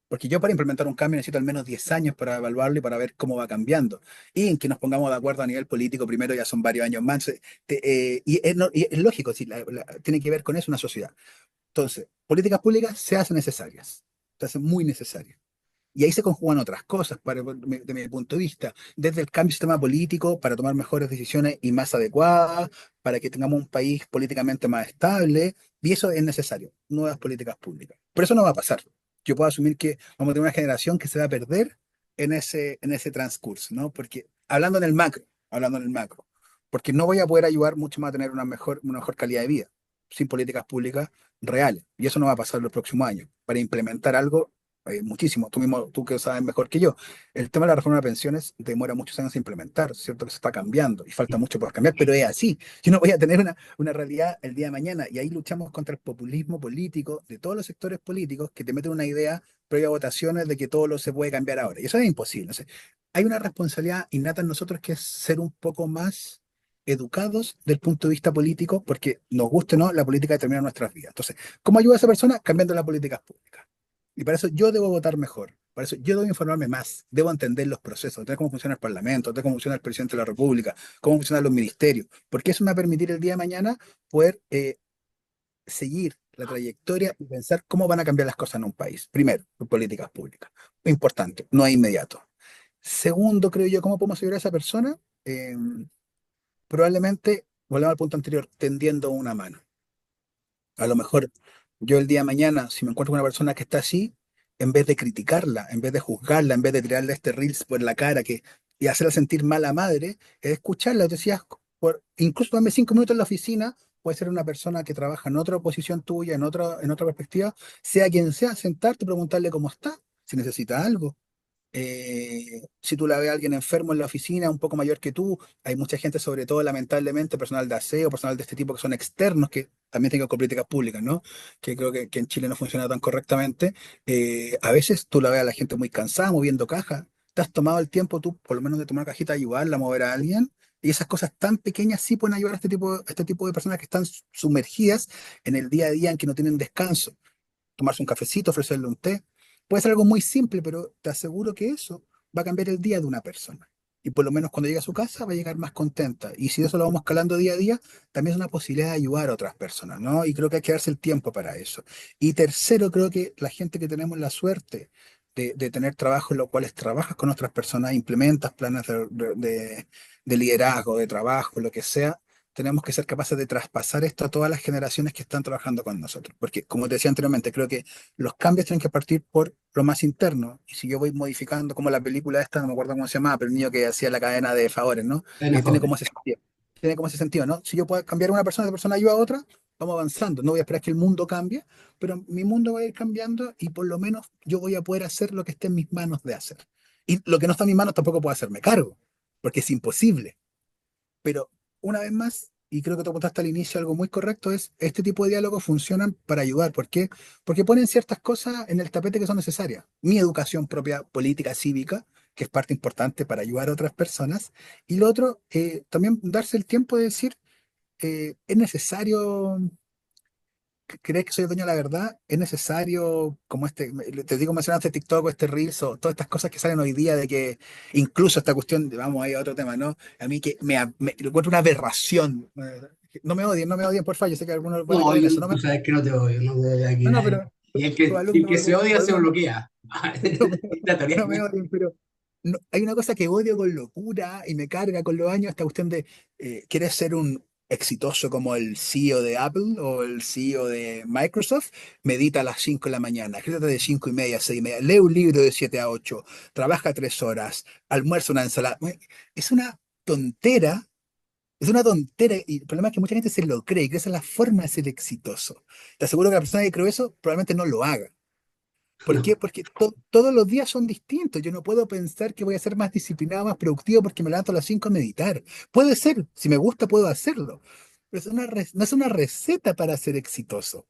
Porque yo para implementar un cambio necesito al menos 10 años para evaluarlo y para ver cómo va cambiando. Y en que nos pongamos de acuerdo a nivel político, primero ya son varios años más. Y es lógico, sí, tiene que ver con eso una sociedad. Entonces, políticas públicas se hacen necesarias, se hacen muy necesarias. Y ahí se conjugan otras cosas, de mi punto de vista, desde el cambio de sistema político para tomar mejores decisiones y más adecuadas, para que tengamos un país políticamente más estable, y eso es necesario, nuevas políticas públicas. Pero eso no va a pasar. Yo puedo asumir que vamos a tener una generación que se va a perder en ese transcurso, ¿no? Porque hablando en el macro, porque no voy a poder ayudar mucho más a tener una mejor calidad de vida sin políticas públicas reales. Y eso no va a pasar en los próximos años. Para implementar algo muchísimo, tú mismo, tú que sabes mejor que yo, el tema de la reforma de pensiones demora muchos años en implementar, ¿cierto? Que se está cambiando y falta mucho por cambiar, pero es así. Yo no voy a tener una realidad el día de mañana y ahí luchamos contra el populismo político de todos los sectores políticos que te meten una idea previa a votaciones de que todo lo se puede cambiar ahora. Y eso es imposible. O sea, hay una responsabilidad innata en nosotros que es ser un poco más educados del punto de vista político, porque nos guste o no, la política determina nuestras vidas. Entonces, ¿cómo ayuda a esa persona? Cambiando las políticas públicas. Y para eso yo debo votar mejor. Para eso yo debo informarme más. Debo entender los procesos, entender cómo funciona el Parlamento, entender cómo funciona el presidente de la República, cómo funcionan los ministerios. Porque eso me va a permitir el día de mañana poder seguir la trayectoria y pensar cómo van a cambiar las cosas en un país. Primero, por políticas públicas. Importante, no es inmediato. Segundo, creo yo, ¿cómo podemos ayudar a esa persona? Probablemente, volvemos al punto anterior, tendiendo una mano. A lo mejor yo el día de mañana, si me encuentro con una persona que está así, en vez de criticarla, en vez de juzgarla, en vez de tirarle este reels por la cara y hacerla sentir mala madre, es escucharla. Te decías, incluso dame 5 minutos en la oficina, puede ser una persona que trabaja en otra posición tuya, en otra perspectiva, sea quien sea, sentarte, preguntarle cómo está, si necesita algo. Si tú la ves a alguien enfermo en la oficina, un poco mayor que tú, hay mucha gente, sobre todo lamentablemente, personal de aseo, personal de este tipo que son externos, que también tienen con políticas públicas, ¿no? Que creo que en Chile no funciona tan correctamente. A veces tú la ves a la gente muy cansada, moviendo cajas. ¿Te has tomado el tiempo tú, por lo menos, de tomar una cajita, ayudarla a mover a alguien? Y esas cosas tan pequeñas sí pueden ayudar a este tipo de personas que están sumergidas en el día a día, en que no tienen descanso, tomarse un cafecito, ofrecerle un té. Puede ser algo muy simple, pero te aseguro que eso va a cambiar el día de una persona. Y por lo menos cuando llegue a su casa va a llegar más contenta. Y si eso lo vamos calando día a día, también es una posibilidad de ayudar a otras personas, ¿no? Y creo que hay que darse el tiempo para eso. Y tercero, creo que la gente que tenemos la suerte de tener trabajo en los cuales trabajas con otras personas, implementas planes de liderazgo, de trabajo, lo que sea, tenemos que ser capaces de traspasar esto a todas las generaciones que están trabajando con nosotros. Porque, como te decía anteriormente, creo que los cambios tienen que partir por lo más interno. Y si yo voy modificando, como la película esta, no me acuerdo cómo se llamaba, pero el niño que hacía la cadena de favores, ¿no? Cadena Tiene Ford. como ese sentido. Tiene como ese sentido, ¿no? Si yo puedo cambiar a una persona, esa persona ayuda a otra, vamos avanzando. No voy a esperar que el mundo cambie, pero mi mundo va a ir cambiando y por lo menos yo voy a poder hacer lo que esté en mis manos de hacer. Y lo que no está en mis manos tampoco puedo hacerme cargo, porque es imposible. Pero una vez más, y creo que tú apuntaste al inicio algo muy correcto, es este tipo de diálogos funcionan para ayudar. ¿Por qué? Porque ponen ciertas cosas en el tapete que son necesarias. Mi educación propia política cívica, que es parte importante para ayudar a otras personas. Y lo otro, también darse el tiempo de decir, es necesario crees que soy el dueño de la verdad, es necesario, como te digo, mencionaste TikTok o este Reels o todas estas cosas que salen hoy día de que incluso esta cuestión, vamos ahí a otro tema, ¿no? A mí que lo encuentro una aberración. No me odien, por favor, yo sé que algunos van a No, caer en eso. tú sabes que no te odio, no te odio aquí No, no, nadie. pero Y tus el que alumnos, se odia se alumnos bloquea. no me, Dictatorial. no me odien, pero hay una cosa que odio con locura y me carga con los años, esta cuestión de, ¿quieres ser un exitoso como el CEO de Apple o el CEO de Microsoft? Medita a las 5 de la mañana, escríbete de 5:30 a 6:30, lee un libro de 7 a 8, trabaja 3 horas, almuerza una ensalada. Es una tontera. Es una tontera y el problema es que mucha gente se lo cree y que esa es la forma de ser exitoso. Te aseguro que la persona que cree eso probablemente no lo haga. ¿Por qué? No. Porque todos los días son distintos. Yo no puedo pensar que voy a ser más disciplinado, más productivo porque me levanto a las 5 a meditar. Puede ser, si me gusta, puedo hacerlo. Pero no es una receta para ser exitoso.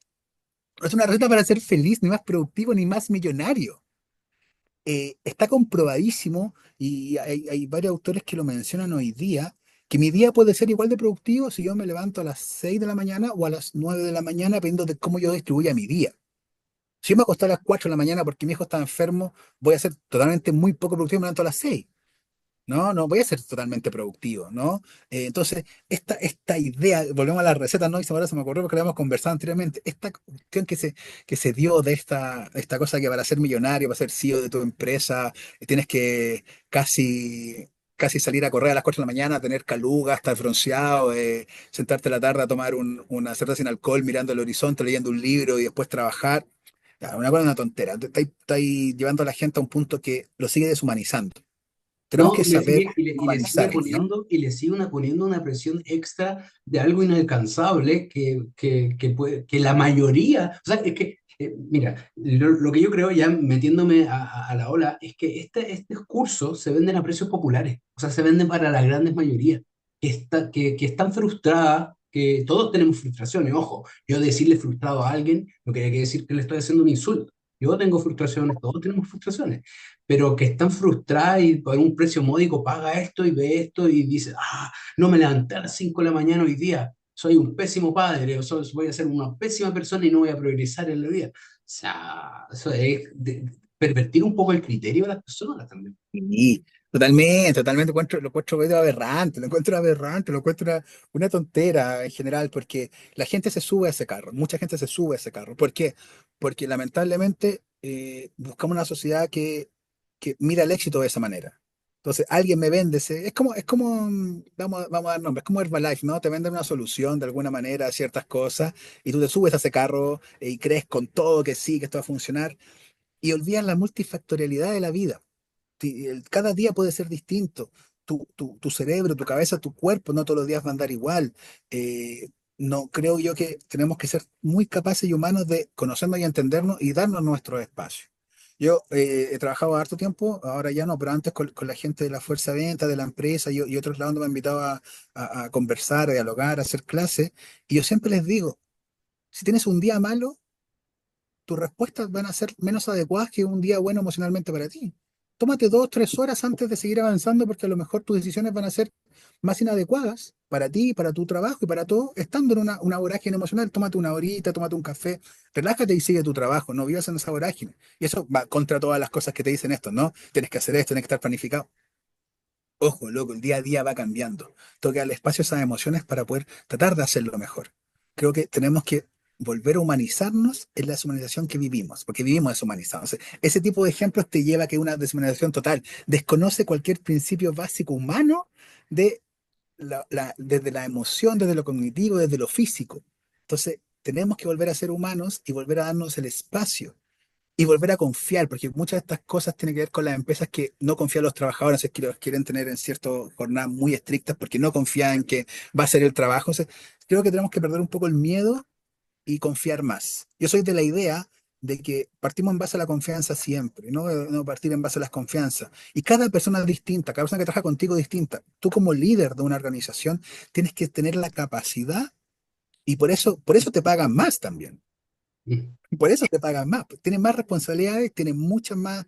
No es una receta para ser feliz, ni más productivo, ni más millonario. está comprobadísimo y hay varios autores que lo mencionan hoy día, que mi día puede ser igual de productivo si yo me levanto a las 6 de la mañana o a las 9 de la mañana, dependiendo de cómo yo distribuya mi día. Si yo me acosté a las 4 de la mañana porque mi hijo estaba enfermo, voy a ser totalmente muy poco productivo y me levanto a las 6. No, no voy a ser totalmente productivo, ¿no? Entonces, esta idea, volvemos a la receta, ¿no? Y ahora se me ocurrió porque lo habíamos conversado anteriormente, esta cuestión que se dio de esta cosa que para ser millonario, para ser CEO de tu empresa, tienes que casi salir a correr a las 4 de la mañana, tener caluga, estar bronceado, sentarte a la tarde a tomar una cerveza sin alcohol, mirando el horizonte, leyendo un libro y después trabajar. Ya, una cosa, una tontera. Estáis llevando a la gente a un punto que lo sigue deshumanizando. Tenemos No, que saber y le sigue humanizar, ¿no? poniendo, y le sigue poniendo una presión extra de algo inalcanzable que la mayoría, o sea, es que, mira, lo que yo creo ya metiéndome a la ola es que este curso se venden a precios populares, o sea, se venden para la grandes mayoría, que están frustradas, que todos tenemos frustraciones, ojo, yo decirle frustrado a alguien no quiere decir que le estoy haciendo un insulto. Yo tengo frustraciones, todos tenemos frustraciones, pero que están frustradas y por un precio módico paga esto y ve esto y dice, no me levanté a las 5 de la mañana hoy día, soy un pésimo padre, voy a ser una pésima persona y no voy a progresar en la vida. O sea, eso es pervertir un poco el criterio de las personas también. Sí, totalmente, totalmente. Lo encuentro medio aberrante, lo encuentro aberrante, lo encuentro una tontera en general, porque la gente se sube a ese carro, mucha gente se sube a ese carro. ¿Por qué? Porque lamentablemente buscamos una sociedad que mira el éxito de esa manera. Entonces, alguien me vende es como, vamos a dar nombres, es como Herbalife, ¿no? Te venden una solución de alguna manera a ciertas cosas y tú te subes a ese carro y crees con todo que sí, que esto va a funcionar y olvidas la multifactorialidad de la vida. Cada día puede ser distinto. Tu cerebro, tu cabeza, tu cuerpo, no todos los días van a andar igual. No creo yo que tenemos que ser muy capaces y humanos de conocernos y entendernos y darnos nuestro espacio. Yo he trabajado harto tiempo, ahora ya no, pero antes con la gente de la fuerza de venta, de la empresa y otros lados donde me han invitado a conversar, a dialogar, a hacer clases. Y yo siempre les digo, si tienes un día malo, tus respuestas van a ser menos adecuadas que un día bueno emocionalmente para ti. Tómate 2, 3 horas antes de seguir avanzando porque a lo mejor tus decisiones van a ser más inadecuadas para ti, para tu trabajo y para todo, estando en una vorágine emocional. Tómate una horita, tómate un café, relájate y sigue tu trabajo, no vivas en esa vorágine. Y eso va contra todas las cosas que te dicen esto, ¿no? Tienes que hacer esto, tienes que estar planificado. Ojo, loco, el día a día va cambiando. Tengo que darle espacio a esas emociones para poder tratar de hacerlo mejor. Creo que tenemos que volver a humanizarnos en la deshumanización que vivimos, porque vivimos deshumanizados. Ese tipo de ejemplos te lleva a que una deshumanización total desconoce cualquier principio básico humano de desde la emoción, desde lo cognitivo, desde lo físico. Entonces, tenemos que volver a ser humanos y volver a darnos el espacio y volver a confiar, porque muchas de estas cosas tienen que ver con las empresas que no confían en los trabajadores, es que los quieren tener en ciertas jornadas muy estrictas porque no confían en que va a ser el trabajo. Entonces, creo que tenemos que perder un poco el miedo y confiar más. Yo soy de la idea de que partimos en base a la confianza siempre, no partir en base a las confianzas. Y cada persona es distinta, cada persona que trabaja contigo es distinta. Tú como líder de una organización tienes que tener la capacidad y por eso te pagan más también. Por eso te pagan más, pues, tienes más responsabilidades, tienes muchas más,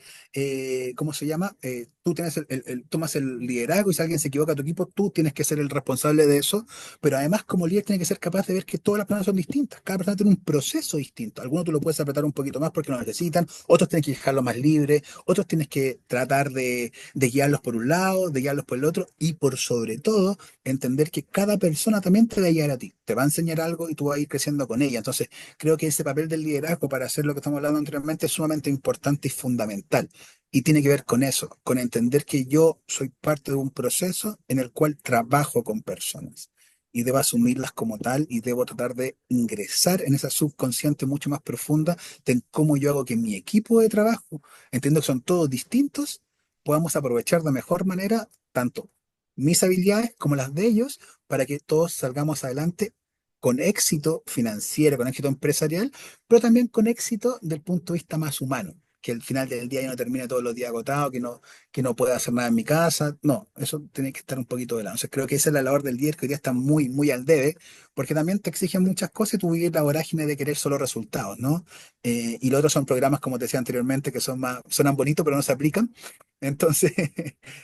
¿cómo se llama? Tú tienes tomas el liderazgo y si alguien se equivoca a tu equipo, tú tienes que ser el responsable de eso, pero además como líder tienes que ser capaz de ver que todas las personas son distintas, cada persona tiene un proceso distinto, algunos tú lo puedes apretar un poquito más porque lo necesitan, otros tienes que dejarlo más libre, otros tienes que tratar de guiarlos por un lado, de guiarlos por el otro y por sobre todo entender que cada persona también te va a guiar a ti, te va a enseñar algo y tú vas a ir creciendo con ella. Entonces, creo que ese papel del liderazgo para hacer lo que estamos hablando anteriormente es sumamente importante y fundamental. Y tiene que ver con eso, con entender que yo soy parte de un proceso en el cual trabajo con personas y debo asumirlas como tal y debo tratar de ingresar en esa subconsciente mucho más profunda de cómo yo hago que mi equipo de trabajo, entiendo que son todos distintos, podamos aprovechar de mejor manera tanto mis habilidades como las de ellos para que todos salgamos adelante con éxito financiero, con éxito empresarial, pero también con éxito del punto de vista más humano. que al final del día yo no termine todos los días agotado, que no pueda hacer nada en mi casa. No, eso tiene que estar un poquito de lado. Entonces creo que esa es la labor del líder que hoy día está muy, muy al debe, porque también te exigen muchas cosas y tú vives la vorágine de querer solo resultados, ¿no? Y los otros son programas, como te decía anteriormente, que son más, suenan bonitos, pero no se aplican. Entonces,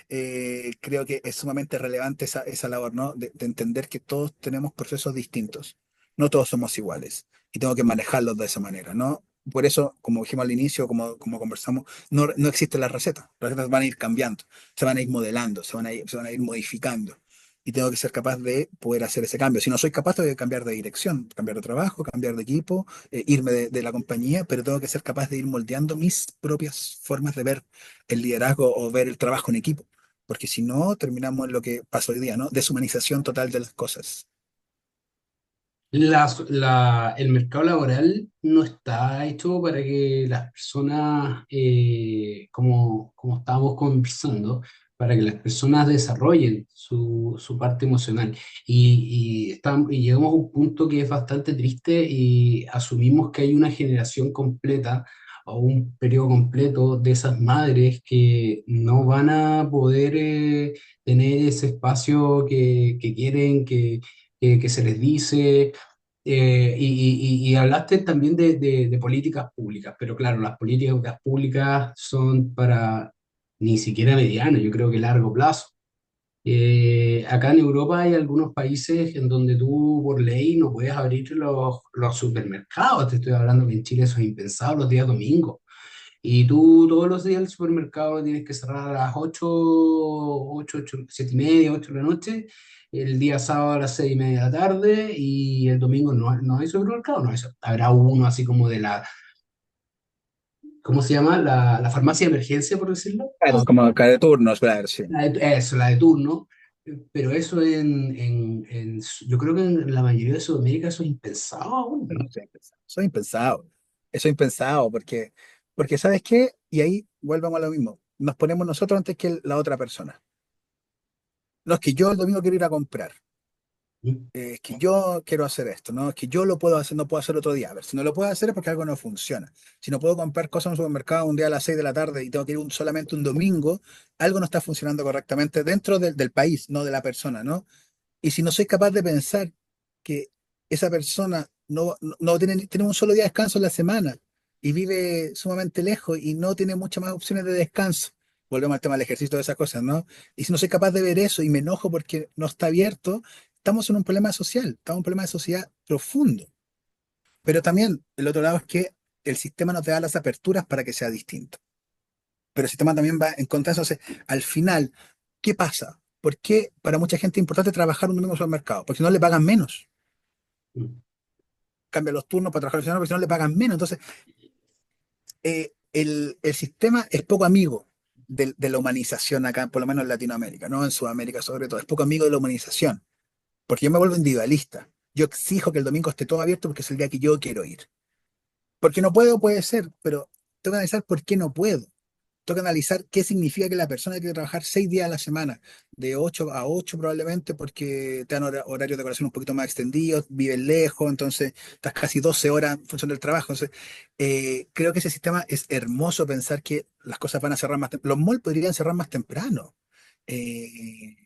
creo que es sumamente relevante esa labor, ¿no? De entender que todos tenemos procesos distintos. No todos somos iguales y tengo que manejarlos de esa manera, ¿no? Por eso, como dijimos al inicio, como conversamos, no existe la receta. Las recetas van a ir cambiando, se van a ir modelando, se van a ir modificando. Y tengo que ser capaz de poder hacer ese cambio. Si no soy capaz, tengo que cambiar de dirección, cambiar de trabajo, cambiar de equipo, irme de la compañía, pero tengo que ser capaz de ir moldeando mis propias formas de ver el liderazgo o ver el trabajo en equipo. Porque si no, terminamos en lo que pasa hoy día, ¿no? Deshumanización total de las cosas. El mercado laboral no está hecho para que las personas, como estábamos conversando, para que las personas desarrollen su parte emocional. Y llegamos a un punto que es bastante triste y asumimos que hay una generación completa o un periodo completo de esas madres que no van a poder tener ese espacio que quieren, que se les dice. Y hablaste también de políticas públicas, pero claro, las políticas públicas son para ni siquiera mediano, yo creo que largo plazo. Acá en Europa hay algunos países en donde tú por ley no puedes abrir los supermercados. Te estoy hablando que en Chile eso es impensado los días domingos. Y tú todos los días el supermercado tienes que cerrar a las 7:30, 8 de la noche, el día sábado a las 6:30 de la tarde y el domingo no hay supermercado, no hay, habrá uno así como de ¿cómo se llama? La farmacia de emergencia, por decirlo. Claro, como cada de turnos, claro, sí. Eso, la de turno. Pero eso yo creo que en la mayoría de Sudamérica eso es impensado No, aún. eso es impensado. Eso es impensado. Eso es impensado, porque ¿sabes qué? Y ahí vuelvamos a lo mismo. Nos ponemos nosotros antes que la otra persona. No es que yo el domingo quiero ir a comprar. ¿Mm? Es que yo quiero hacer esto, ¿no? Es que yo lo puedo hacer, no puedo hacer otro día. A ver, si no lo puedo hacer es porque algo no funciona. Si no puedo comprar cosas en un supermercado un día a las 6 de la tarde y tengo que ir solamente un domingo, algo no está funcionando correctamente dentro del país, no de la persona, ¿no? Y si no soy capaz de pensar que esa persona no tiene un solo día de descanso en la semana y vive sumamente lejos y no tiene muchas más opciones de descanso, volvemos al tema del ejercicio de esas cosas, ¿no? Y si no soy capaz de ver eso y me enojo porque no está abierto, estamos en un problema social, estamos en un problema de sociedad profundo. Pero también el otro lado es que el sistema no te da las aperturas para que sea distinto. Pero el sistema también va en contra de eso. Entonces, al final, ¿qué pasa? ¿Por qué para mucha gente es importante trabajar un domingo en el mercado? Porque si no le pagan menos. ¿Mm? Cambia los turnos para trabajar el final porque si no le pagan menos. Entonces, el sistema es poco amigo de la humanización acá, por lo menos en Latinoamérica, ¿no? En Sudamérica sobre todo. Es poco amigo de la humanización. Porque yo me vuelvo individualista. Yo exijo que el domingo esté todo abierto porque es el día que yo quiero ir. Porque no puedo, puede ser, pero tengo que analizar por qué no puedo. Tengo que analizar qué significa que la persona quiere trabajar 6 días a la semana, de 8 a 8 probablemente, porque te dan horarios de colación un poquito más extendidos, vives lejos, entonces estás casi 12 horas en función del trabajo. Entonces, creo que ese sistema es hermoso pensar que las cosas van a cerrar más temprano. Los malls podrían cerrar más temprano. Eh,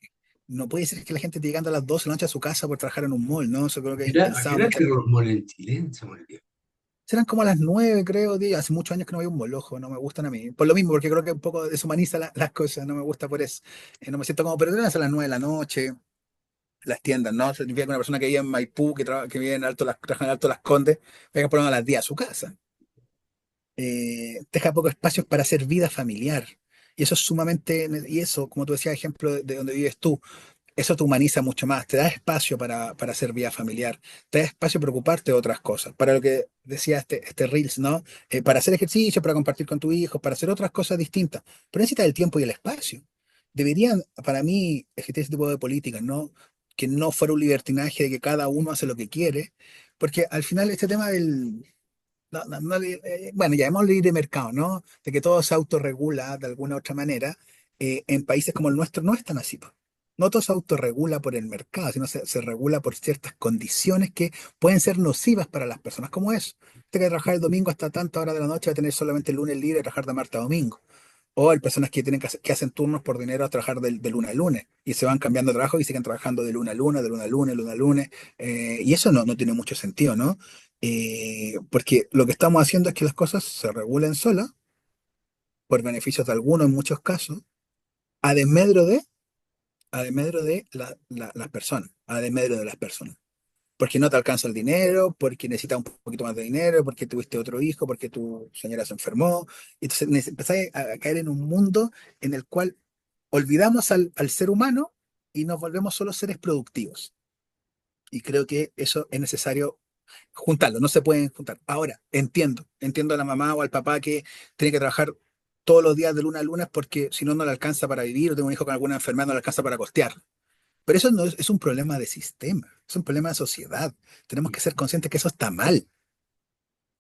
no puede ser que la gente esté llegando a las 12 de la noche a su casa por trabajar en un mall, ¿no? Eso creo que es ¿A qué impensado. hora cierran los malls en Chile? Se me olvidó. Serán como a las 9, creo, tío. Hace muchos años que no voy a un bolojo, no me gustan a mí. Por lo mismo, porque creo que un poco deshumaniza las cosas, no me gusta por eso. No me siento como, pero a las 9 de la noche, las tiendas, ¿no? Significa que una persona que vive en Maipú, que vive en trabaja en Alto Las Condes, venga por lo menos a las 10 a su casa. Deja pocos espacios para hacer vida familiar. Y eso es sumamente, y eso, como tú decías, ejemplo de donde vives tú, eso te humaniza mucho más, te da espacio para hacer vida familiar, te da espacio para preocuparte de otras cosas, para lo que decía este Reels, ¿no? Para hacer ejercicio, para compartir con tu hijo, para hacer otras cosas distintas, pero necesitas el tiempo y el espacio. Deberían, para mí, existir ese tipo de políticas, ¿no? Que no fuera un libertinaje de que cada uno hace lo que quiere, porque al final este tema del... bueno, ya hemos leído de mercado, ¿no? De que todo se autorregula de alguna u otra manera. En países como el nuestro no es tan así, po. no todo se autorregula por el mercado, sino se regula por ciertas condiciones que pueden ser nocivas para las personas, como eso. Usted que trabajar el domingo hasta tanta hora de la noche va a tener solamente el lunes libre y trabajar de martes a domingo. O hay personas que tienen que hacen turnos por dinero a trabajar de lunes a lunes y se van cambiando de trabajo y siguen trabajando de lunes a lunes, de lunes a lunes, lunes a lunes. Y eso no tiene mucho sentido, ¿no? Porque lo que estamos haciendo es que las cosas se regulen solas, por beneficios de algunos en muchos casos, a desmedro de, a desmedro de las personas, a desmedro de las personas. Porque no te alcanza el dinero, porque necesitas un poquito más de dinero, porque tuviste otro hijo, porque tu señora se enfermó. Entonces empezáis a caer en un mundo en el cual olvidamos al ser humano y nos volvemos solo seres productivos. Y creo que eso es necesario juntarlo, no se pueden juntar. Ahora, entiendo a la mamá o al papá que tiene que trabajar todos los días de luna a lunes porque si no, no le alcanza para vivir o tengo un hijo con alguna enfermedad, no le alcanza para costear. Pero eso no es un problema de sistema, es un problema de sociedad. Tenemos que ser conscientes que eso está mal.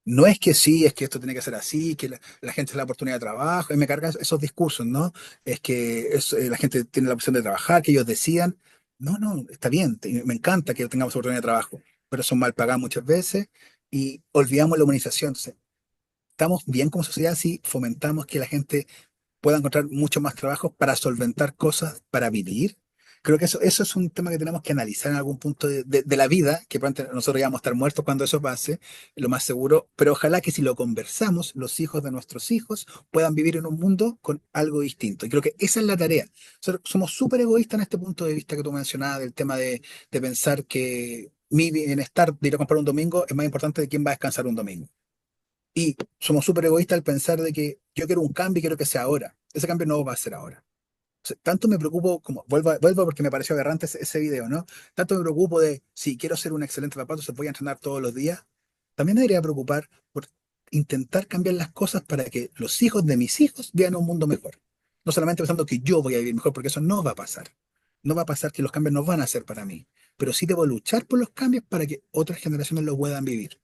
No es que sí, es que esto tiene que ser así, que la gente tiene la oportunidad de trabajo, y me cargan esos discursos, ¿no? Es que la gente tiene la opción de trabajar, que ellos decidan. No, está bien, me encanta que tengamos oportunidad de trabajo, pero son mal pagadas muchas veces y olvidamos la humanización. Entonces, estamos bien como sociedad si fomentamos que la gente pueda encontrar mucho más trabajo para solventar cosas, para vivir. Creo que eso es un tema que tenemos que analizar en algún punto de la vida, que probablemente nosotros ya vamos a estar muertos cuando eso pase, lo más seguro, pero ojalá que si lo conversamos, los hijos de nuestros hijos puedan vivir en un mundo con algo distinto. Y creo que esa es la tarea. Somos súper egoístas en este punto de vista que tú mencionabas, del tema de pensar que mi bienestar de ir a comprar un domingo es más importante de quién va a descansar un domingo. Y somos súper egoístas al pensar de que yo quiero un cambio y quiero que sea ahora. Ese cambio no va a ser ahora. O sea, tanto me preocupo, como vuelvo porque me pareció aberrante ese video, ¿no? Tanto me preocupo de si quiero ser un excelente papá, entonces voy a entrenar todos los días. También me debería preocupar por intentar cambiar las cosas para que los hijos de mis hijos vean un mundo mejor. No solamente pensando que yo voy a vivir mejor, porque eso no va a pasar. No va a pasar que los cambios no van a ser para mí. Pero sí debo luchar por los cambios para que otras generaciones los puedan vivir.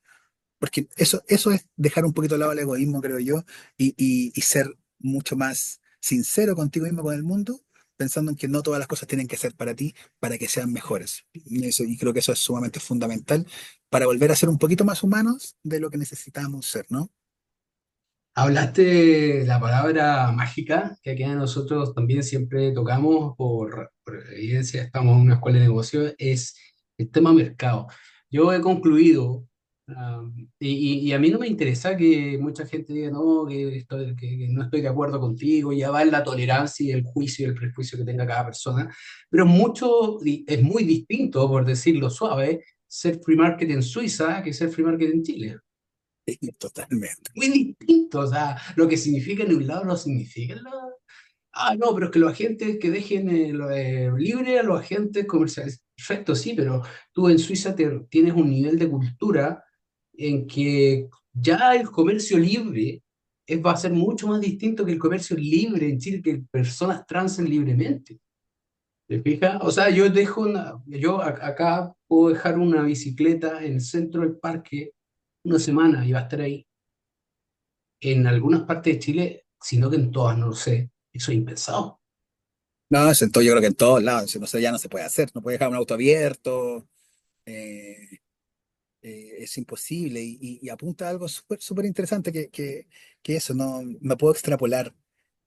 Porque eso es dejar un poquito de lado el egoísmo, creo yo, y ser mucho más sincero contigo mismo, con el mundo, pensando en que no todas las cosas tienen que ser para ti, para que sean mejores. Y creo que eso es sumamente fundamental para volver a ser un poquito más humanos de lo que necesitamos ser, ¿no? Hablaste la palabra mágica, que aquí nosotros también siempre tocamos por evidencia, estamos en una escuela de negocios, es el tema mercado. Yo he concluido, y a mí no me interesa que mucha gente diga, no, que no estoy de acuerdo contigo, ya va en la tolerancia y el juicio y el prejuicio que tenga cada persona, pero es muy distinto, por decirlo suave, ser free market en Suiza que ser free market en Chile. Sí, totalmente. Muy distinto, o sea, lo que significa en un lado no significa en el otro. Ah, no, pero es que los agentes que dejen libre a los agentes comerciales. Perfecto, sí, pero tú en Suiza tienes un nivel de cultura en que ya el comercio libre va a ser mucho más distinto que el comercio libre en Chile, que personas transen libremente. ¿Te fijas? O sea, acá puedo dejar una bicicleta en el centro del parque una semana y va a estar ahí en algunas partes de Chile, sino que en todas, no lo sé. Eso es impensado. No, eso yo creo que en todos lados, eso no sé, ya no se puede hacer, no puede dejar un auto abierto, eh, es imposible y apunta a algo súper interesante que eso, no puedo extrapolar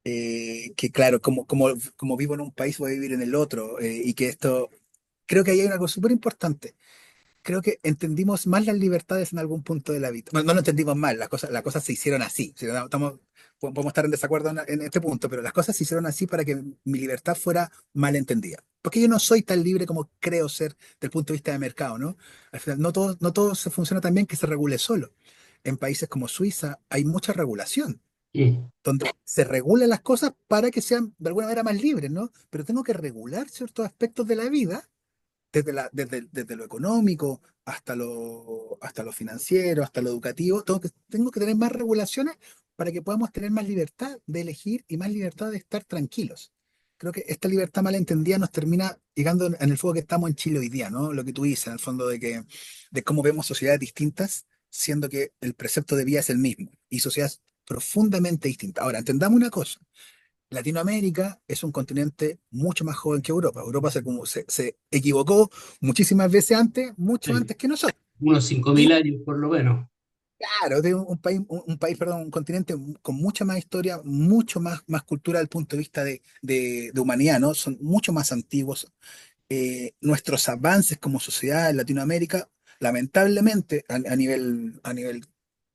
que claro, como vivo en un país, voy a vivir en el otro, y que esto, creo que ahí hay algo súper importante. Creo que entendimos mal las libertades en algún punto de la vida. Bueno, no lo entendimos mal, las cosas se hicieron así. Si no, podemos estar en desacuerdo en este punto, pero las cosas se hicieron así para que mi libertad fuera mal entendida. Porque yo no soy tan libre como creo ser del punto de vista de mercado, ¿no? Al final, no todo se funciona tan bien que se regule solo. En países como Suiza hay mucha regulación Mm. donde se regulan las cosas para que sean de alguna manera más libres, ¿no? Pero tengo que regular ciertos aspectos de la vida, desde lo económico hasta lo financiero, hasta lo educativo. Tengo que tener más regulaciones para que podamos tener más libertad de elegir y más libertad de estar tranquilos. Creo que esta libertad malentendida nos termina llegando en el fuego que estamos en Chile hoy día, ¿no? Lo que tú dices, en el fondo, de cómo vemos sociedades distintas, siendo que el precepto de vida es el mismo y sociedades profundamente distintas. Ahora, entendamos una cosa. Latinoamérica es un continente mucho más joven que Europa. Europa se equivocó muchísimas veces antes, mucho Sí, antes que nosotros. unos 5.000 años por lo menos. Claro, de un país, un país, perdón, un continente con mucha más historia, mucho más cultura desde el punto de vista de humanidad, ¿no? Son mucho más antiguos. Nuestros avances como sociedad en Latinoamérica, lamentablemente, a nivel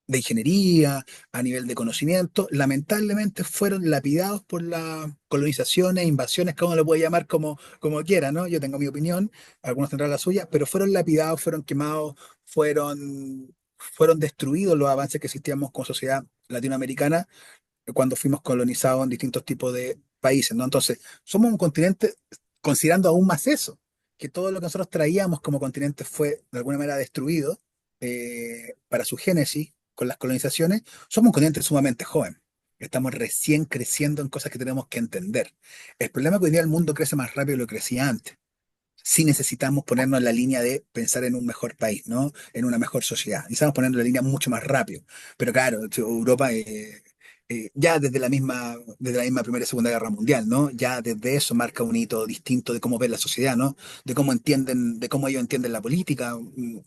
de ingeniería, a nivel de conocimiento, lamentablemente fueron lapidados por las colonizaciones, invasiones, cada uno lo puede llamar como quiera, ¿no? Yo tengo mi opinión, algunos tendrán la suya, pero fueron lapidados, fueron quemados, fueron destruidos los avances que existíamos como sociedad latinoamericana cuando fuimos colonizados en distintos tipos de países, ¿no? Entonces, somos un continente, considerando aún más eso, que todo lo que nosotros traíamos como continente fue de alguna manera destruido para su génesis con las colonizaciones, somos un continente sumamente joven. Estamos recién creciendo en cosas que tenemos que entender. El problema es que hoy día el mundo crece más rápido de lo que crecía antes. Sí necesitamos ponernos en la línea de pensar en un mejor país, ¿no? En una mejor sociedad. Necesitamos ponernos en la línea mucho más rápido. Pero claro, Europa, ya desde la misma Primera y Segunda Guerra Mundial, ¿no? Ya desde eso marca un hito distinto de cómo ven la sociedad, ¿no? De cómo ellos entienden la política,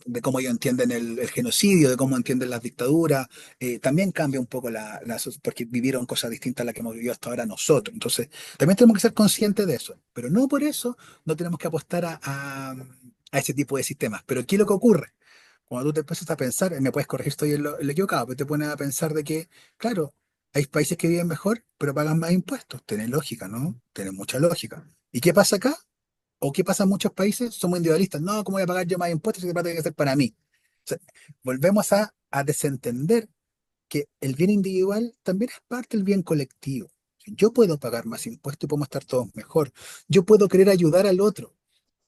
de cómo ellos entienden el genocidio, de cómo entienden las dictaduras. También cambia un poco porque vivieron cosas distintas a las que hemos vivido hasta ahora nosotros. Entonces, también tenemos que ser conscientes de eso. Pero no por eso no tenemos que apostar a ese tipo de sistemas. Pero ¿qué es lo que ocurre? Cuando tú te empiezas a pensar, me puedes corregir, estoy en lo equivocado, pero te pones a pensar de que, claro, hay países que viven mejor, pero pagan más impuestos. Tiene lógica, ¿no? Tiene mucha lógica. ¿Y qué pasa acá? ¿O qué pasa en muchos países? Somos individualistas. No, ¿cómo voy a pagar yo más impuestos si esa plata tiene que ser para mí? O sea, volvemos a desentender que el bien individual también es parte del bien colectivo. Yo puedo pagar más impuestos y podemos estar todos mejor. Yo puedo querer ayudar al otro.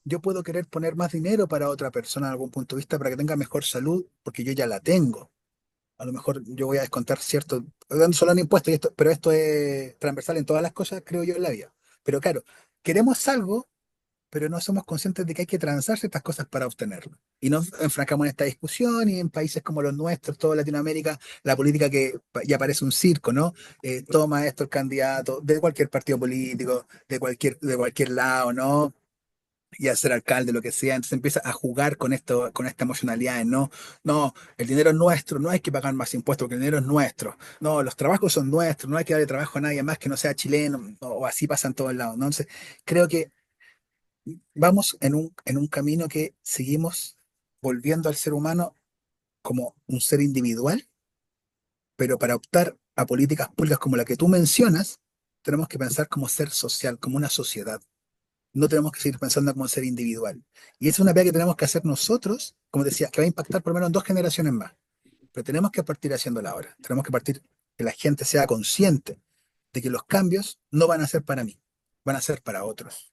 Yo puedo querer poner más dinero para otra persona en algún punto de vista para que tenga mejor salud, porque yo ya la tengo. A lo mejor yo voy a descontar cierto, dando solo en impuestos, pero esto es transversal en todas las cosas, creo yo, en la vida. Pero claro, queremos algo, pero no somos conscientes de que hay que transar ciertas cosas para obtenerlo. Y nos enfrascamos en esta discusión y en países como los nuestros, toda Latinoamérica, la política que ya parece un circo, ¿no? Toma esto el candidato de cualquier partido político, de cualquier lado, ¿no? Y a ser alcalde, lo que sea, entonces empieza a jugar con esto, con esta emocionalidad, ¿no? No, el dinero es nuestro, no hay que pagar más impuestos porque el dinero es nuestro. No, los trabajos son nuestros, no hay que darle trabajo a nadie más que no sea chileno, o así pasa en todos lados, ¿no? Entonces, creo que vamos en un camino que seguimos volviendo al ser humano como un ser individual, pero para optar a políticas públicas como la que tú mencionas, tenemos que pensar como ser social, como una sociedad. No tenemos que seguir pensando como ser individual. Y es una pega que tenemos que hacer nosotros, como decía, que va a impactar por lo menos 2 generaciones más. Pero tenemos que partir haciéndola ahora. Tenemos que partir que la gente sea consciente de que los cambios no van a ser para mí, van a ser para otros.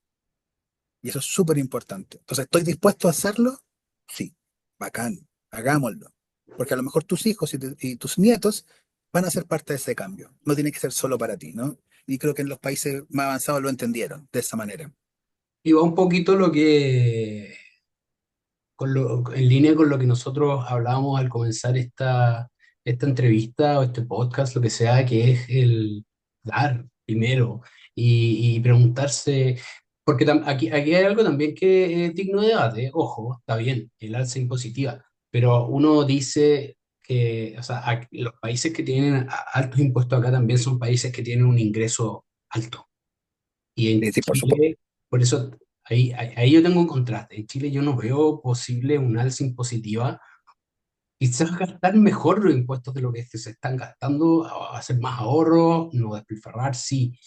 Y eso es súper importante. Entonces, ¿estoy dispuesto a hacerlo? Sí, bacán, hagámoslo. Porque a lo mejor tus hijos y tus nietos van a ser parte de ese cambio. No tiene que ser solo para ti, ¿no? Y creo que en los países más avanzados lo entendieron de esa manera. Y va un poquito en línea con lo que nosotros hablábamos al comenzar esta entrevista o este podcast, lo que sea, que es el dar primero y preguntarse, porque aquí hay algo también que es digno de debate, ojo, está bien, el alza impositiva, pero uno dice que, o sea, los países que tienen altos impuestos acá también son países que tienen un ingreso alto. Y Sí, en sí, por supuesto. Chile, por eso ahí yo tengo un contraste. En Chile yo no veo posible un alza impositiva. Quizás gastar mejor los impuestos de lo que se están gastando, hacer más ahorros, no despilfarrar, sí,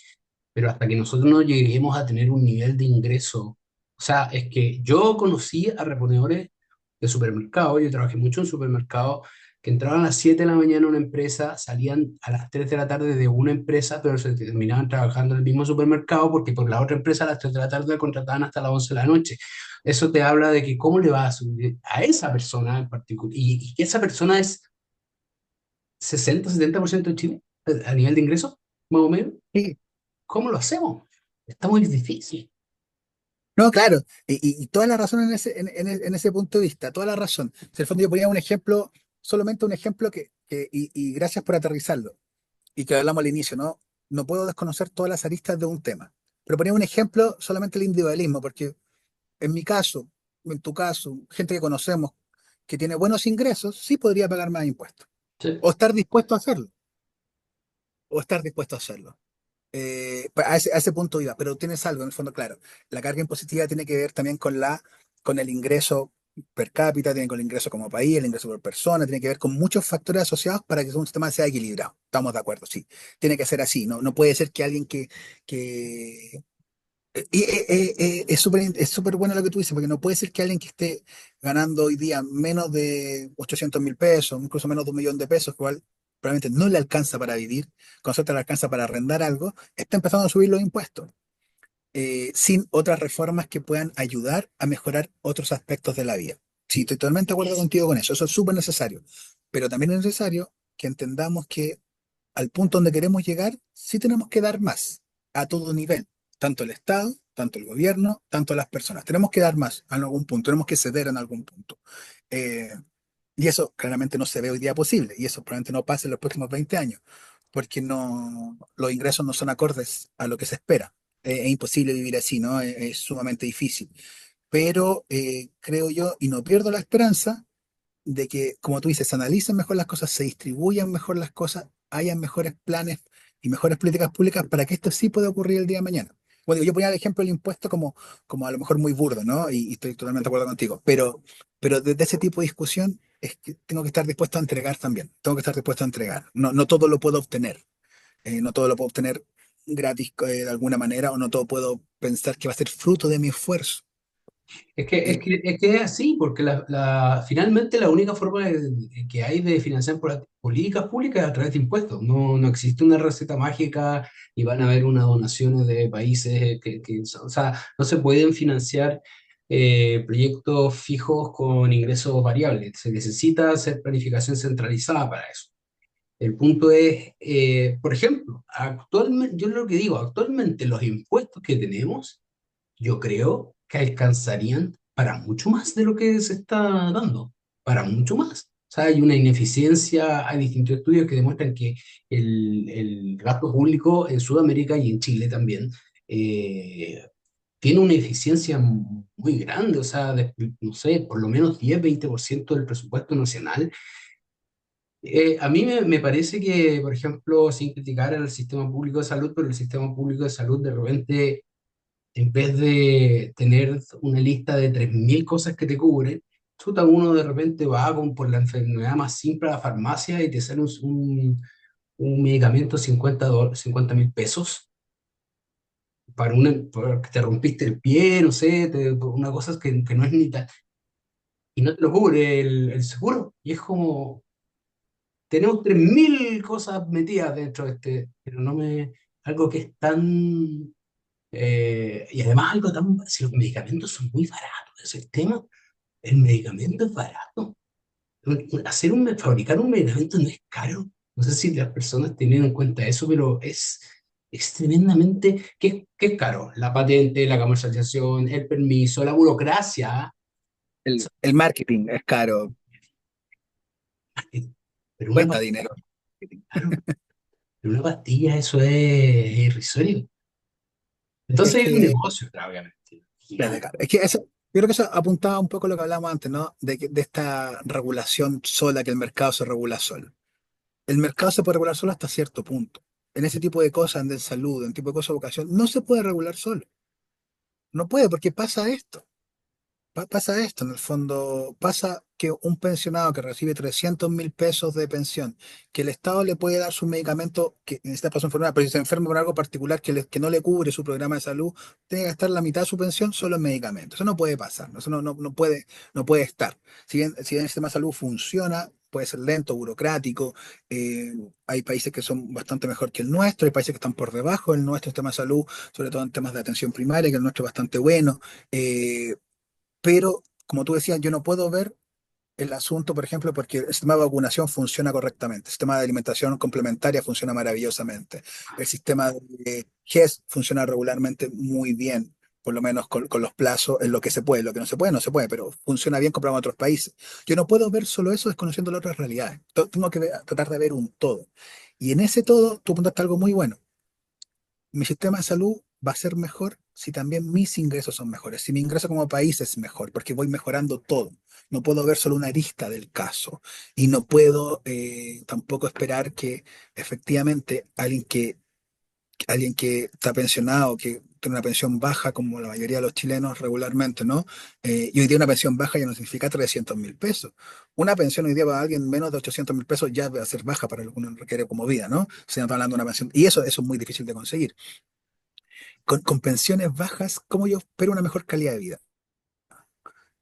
pero hasta que nosotros no lleguemos a tener un nivel de ingreso. O sea, es que yo conocí a reponedores de supermercados, yo trabajé mucho en supermercados, que entraban a las 7 de la mañana a una empresa, salían a las 3 de la tarde de una empresa, pero se terminaban trabajando en el mismo supermercado porque por la otra empresa a las 3 de la tarde la contrataban hasta las 11 de la noche. Eso te habla de que cómo le va a subir a esa persona en particular, y que esa persona es 60-70% de Chile a nivel de ingreso, más o menos. Sí. ¿Cómo lo hacemos? Está muy difícil. No, claro, y toda la razón en ese punto de vista, toda la razón. Si en el fondo yo ponía un ejemplo, solamente un ejemplo y gracias por aterrizarlo, y que hablamos al inicio, ¿no? no puedo desconocer todas las aristas de un tema. Pero ponía un ejemplo solamente el individualismo, porque en mi caso, en tu caso, gente que conocemos que tiene buenos ingresos, sí podría pagar más impuestos. Sí. O estar dispuesto a hacerlo. O estar dispuesto a hacerlo. A ese punto iba, pero tienes algo en el fondo, claro. La carga impositiva tiene que ver también con el ingreso per cápita, tiene con el ingreso como país, el ingreso por persona, tiene que ver con muchos factores asociados para que un sistema sea equilibrado. Estamos de acuerdo, sí. Tiene que ser así, no puede ser que alguien que es súper bueno lo que tú dices, porque no puede ser que alguien que esté ganando hoy día menos de 800.000 pesos, incluso menos de 1 millón de pesos, que igual probablemente no le alcanza para vivir, con suerte le alcanza para arrendar algo, está empezando a subir los impuestos, sin otras reformas que puedan ayudar a mejorar otros aspectos de la vida. Sí, estoy totalmente de acuerdo contigo con eso es súper necesario, pero también es necesario que entendamos que al punto donde queremos llegar, sí tenemos que dar más a todo nivel, tanto el Estado, tanto el gobierno, tanto las personas. Tenemos que dar más en algún punto, tenemos que ceder en algún punto. Eh, y eso claramente no se ve hoy día posible, y eso probablemente no pase en los próximos 20 años, porque los ingresos no son acordes a lo que se espera. Es imposible vivir así, ¿no? Es sumamente difícil. Pero creo yo, y no pierdo la esperanza, de que, como tú dices, se analicen mejor las cosas, se distribuyan mejor las cosas, hayan mejores planes y mejores políticas públicas para que esto sí pueda ocurrir el día de mañana. Bueno, yo ponía el ejemplo del impuesto como a lo mejor muy burdo, ¿no? Y estoy totalmente de acuerdo contigo, pero desde ese tipo de discusión es que tengo que estar dispuesto a entregar también, tengo que estar dispuesto a entregar. No todo lo puedo obtener, no todo lo puedo obtener gratis de alguna manera, o no todo puedo pensar que va a ser fruto de mi esfuerzo. Eh, Es así, porque finalmente la única forma que hay de financiar políticas públicas es a través de impuestos. No existe una receta mágica y van a haber unas donaciones de países o sea, no se pueden financiar proyectos fijos con ingresos variables. Se necesita hacer planificación centralizada para eso. El punto es, por ejemplo, actualmente, yo lo que digo, actualmente los impuestos que tenemos yo creo que alcanzarían para mucho más de lo que se está dando, para mucho más. O sea, hay una ineficiencia, hay distintos estudios que demuestran que el gasto público en Sudamérica y en Chile también eh, tiene una eficiencia muy grande, o sea, no sé, por lo menos 10-20% del presupuesto nacional. A mí me parece que, por ejemplo, sin criticar al sistema público de salud, pero el sistema público de salud de repente en vez de tener una lista de 3.000 cosas que te cubren, chuta, uno de repente va por la enfermedad más simple a la farmacia y te sale un medicamento 50.000 pesos porque te rompiste el pie, no sé, por una cosa que no es ni tal, y no te lo cubre el seguro. Y es como, tenemos 3.000 cosas metidas dentro de pero no me, algo que es tan. Y además algo tan, si los medicamentos son muy baratos, ese es el tema, el medicamento es barato. Fabricar un medicamento no es caro. No sé si las personas tienen en cuenta eso, pero es tremendamente, ¿qué es caro? La patente, la comercialización, el permiso, la burocracia. el marketing es caro, Pero una cuesta pastilla, dinero. claro, pero una pastilla eso es irrisorio. Es Entonces hay un que negocio, claro, obviamente, Dale, gigante. claro. Es que eso, yo creo que eso apuntaba un poco a lo que hablábamos antes, ¿no? De esta regulación sola, que el mercado se regula solo. El mercado se puede regular solo hasta cierto punto. En ese tipo de cosas, de salud, en tipo de cosas de educación, no se puede regular solo. No puede, porque pasa esto. Pasa esto, en el fondo, pasa que un pensionado que recibe 300.000 pesos de pensión, que el Estado le puede dar su medicamento, que necesita para su enfermedad, pero si se enferma por algo particular que no le cubre su programa de salud, tiene que gastar la mitad de su pensión solo en medicamentos. Eso no puede pasar, ¿no? Eso no puede estar. Si bien el sistema de salud funciona, puede ser lento, burocrático, eh, hay países que son bastante mejor que el nuestro, hay países que están por debajo del nuestro sistema de salud, sobre todo en temas de atención primaria, que el nuestro es bastante bueno. Pero, como tú decías, yo no puedo ver el asunto, por ejemplo, porque el sistema de vacunación funciona correctamente, el sistema de alimentación complementaria funciona maravillosamente, el sistema de GES funciona regularmente muy bien, por lo menos con los plazos, en lo que se puede, lo que no se puede, no se puede, pero funciona bien comparado con otros países. Yo no puedo ver solo eso desconociendo las otras realidades. Tengo que tratar de ver un todo. Y en ese todo, tú apuntaste algo muy bueno. mi sistema de salud va a ser mejor si también mis ingresos son mejores, si mi ingreso como país es mejor, porque voy mejorando todo. No puedo ver solo una arista del caso y no puedo tampoco esperar que efectivamente alguien que está pensionado, que tiene una pensión baja, como la mayoría de los chilenos regularmente, ¿no? Y hoy día una pensión baja ya no significa 300.000 pesos. Una pensión hoy día para alguien menos de 800.000 pesos ya va a ser baja para lo que uno requiere como vida, ¿no? Se está hablando de una pensión. Y eso es muy difícil de conseguir. Con pensiones bajas, ¿cómo yo espero una mejor calidad de vida?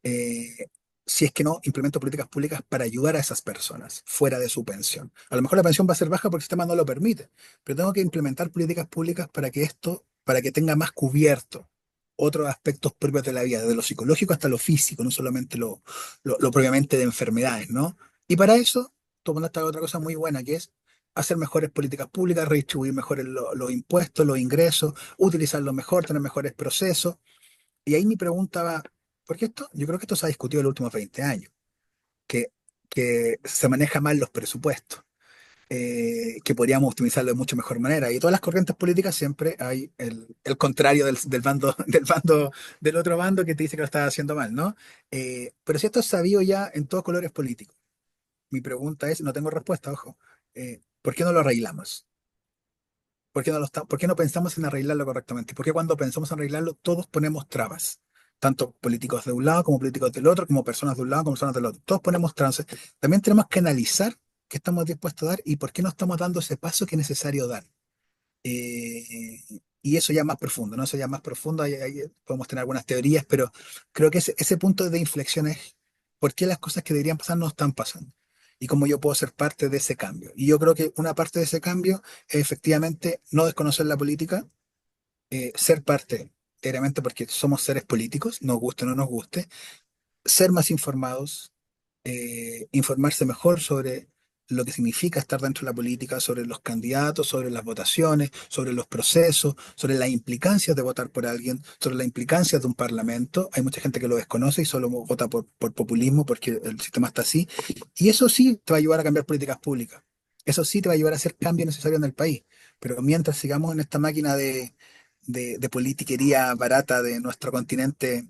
eh, si es que no implemento políticas públicas para ayudar a esas personas fuera de su pensión. A lo mejor la pensión va a ser baja porque el sistema no lo permite, pero tengo que implementar políticas públicas para que tenga más cubierto otros aspectos propios de la vida, desde lo psicológico hasta lo físico, no solamente lo propiamente de enfermedades, ¿no? Y para eso, tomando esta otra cosa muy buena que es hacer mejores políticas públicas, redistribuir mejor los impuestos, los ingresos, utilizarlo mejor, tener mejores procesos. Y ahí mi pregunta va, porque yo creo que esto se ha discutido en los últimos 20 años, que, que se maneja mal los presupuestos, que podríamos optimizarlo de mucho mejor manera. Y todas las corrientes políticas siempre hay el contrario del bando, del otro bando que te dice que lo estás haciendo mal, ¿no? Pero si esto es sabido ya en todos colores políticos, mi pregunta es, no tengo respuesta, ojo, ¿por qué no lo arreglamos? ¿Por qué no pensamos en arreglarlo correctamente? Porque cuando pensamos en arreglarlo, todos ponemos trabas, tanto políticos de un lado como políticos del otro, como personas de un lado como personas del otro. Todos ponemos trabas. También tenemos que analizar qué estamos dispuestos a dar y por qué no estamos dando ese paso que es necesario dar. Eh, y eso ya más profundo, ¿no? Eso ya más profundo, ahí podemos tener algunas teorías, pero creo que ese punto de inflexión es por qué las cosas que deberían pasar no están pasando y cómo yo puedo ser parte de ese cambio. Y yo creo que una parte de ese cambio es efectivamente no desconocer la política, ser parte, claramente porque somos seres políticos, nos guste o no nos guste, ser más informados, informarse mejor sobre lo que significa estar dentro de la política, sobre los candidatos, sobre las votaciones, sobre los procesos, sobre las implicancias de votar por alguien, sobre las implicancias de un parlamento. Hay mucha gente que lo desconoce y solo vota por populismo porque el sistema está así. Y eso sí te va a ayudar a cambiar políticas públicas. Eso sí te va a ayudar a hacer cambios necesarios en el país. Pero mientras sigamos en esta máquina de politiquería barata de nuestro continente,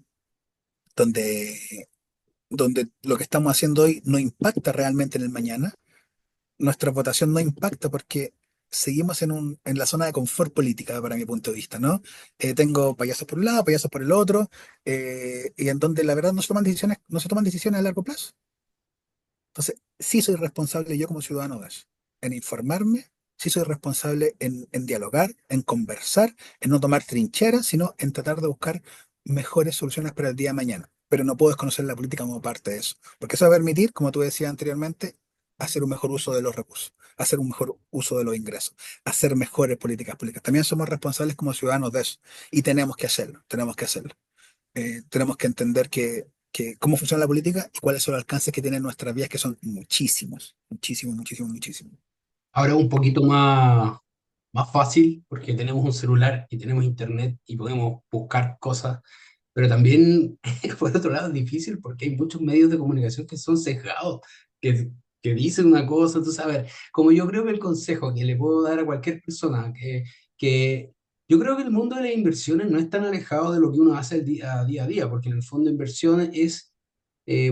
donde lo que estamos haciendo hoy no impacta realmente en el mañana, nuestra votación no impacta porque seguimos en la zona de confort política, para mi punto de vista, ¿no? Tengo payasos por un lado, payasos por el otro, y en donde la verdad no se toman decisiones a largo plazo. Entonces, sí soy responsable yo como ciudadano de eso, en informarme, sí soy responsable en dialogar, en conversar, en no tomar trincheras, sino en tratar de buscar mejores soluciones para el día de mañana. Pero no puedo desconocer la política como parte de eso, porque eso va a permitir, como tú decías anteriormente, hacer un mejor uso de los recursos, hacer un mejor uso de los ingresos, hacer mejores políticas públicas. También somos responsables como ciudadanos de eso y tenemos que hacerlo, tenemos que hacerlo. Tenemos que entender que cómo funciona la política y cuáles son los alcances que tienen nuestras vías, que son muchísimos, muchísimos, muchísimos, muchísimos. Ahora un poquito más fácil porque tenemos un celular y tenemos internet y podemos buscar cosas, pero también por otro lado es difícil porque hay muchos medios de comunicación que son sesgados, que, que dicen una cosa, tú sabes, como yo creo que el consejo que le puedo dar a cualquier persona, que yo creo que el mundo de las inversiones no es tan alejado de lo que uno hace día a día, porque en el fondo inversiones es,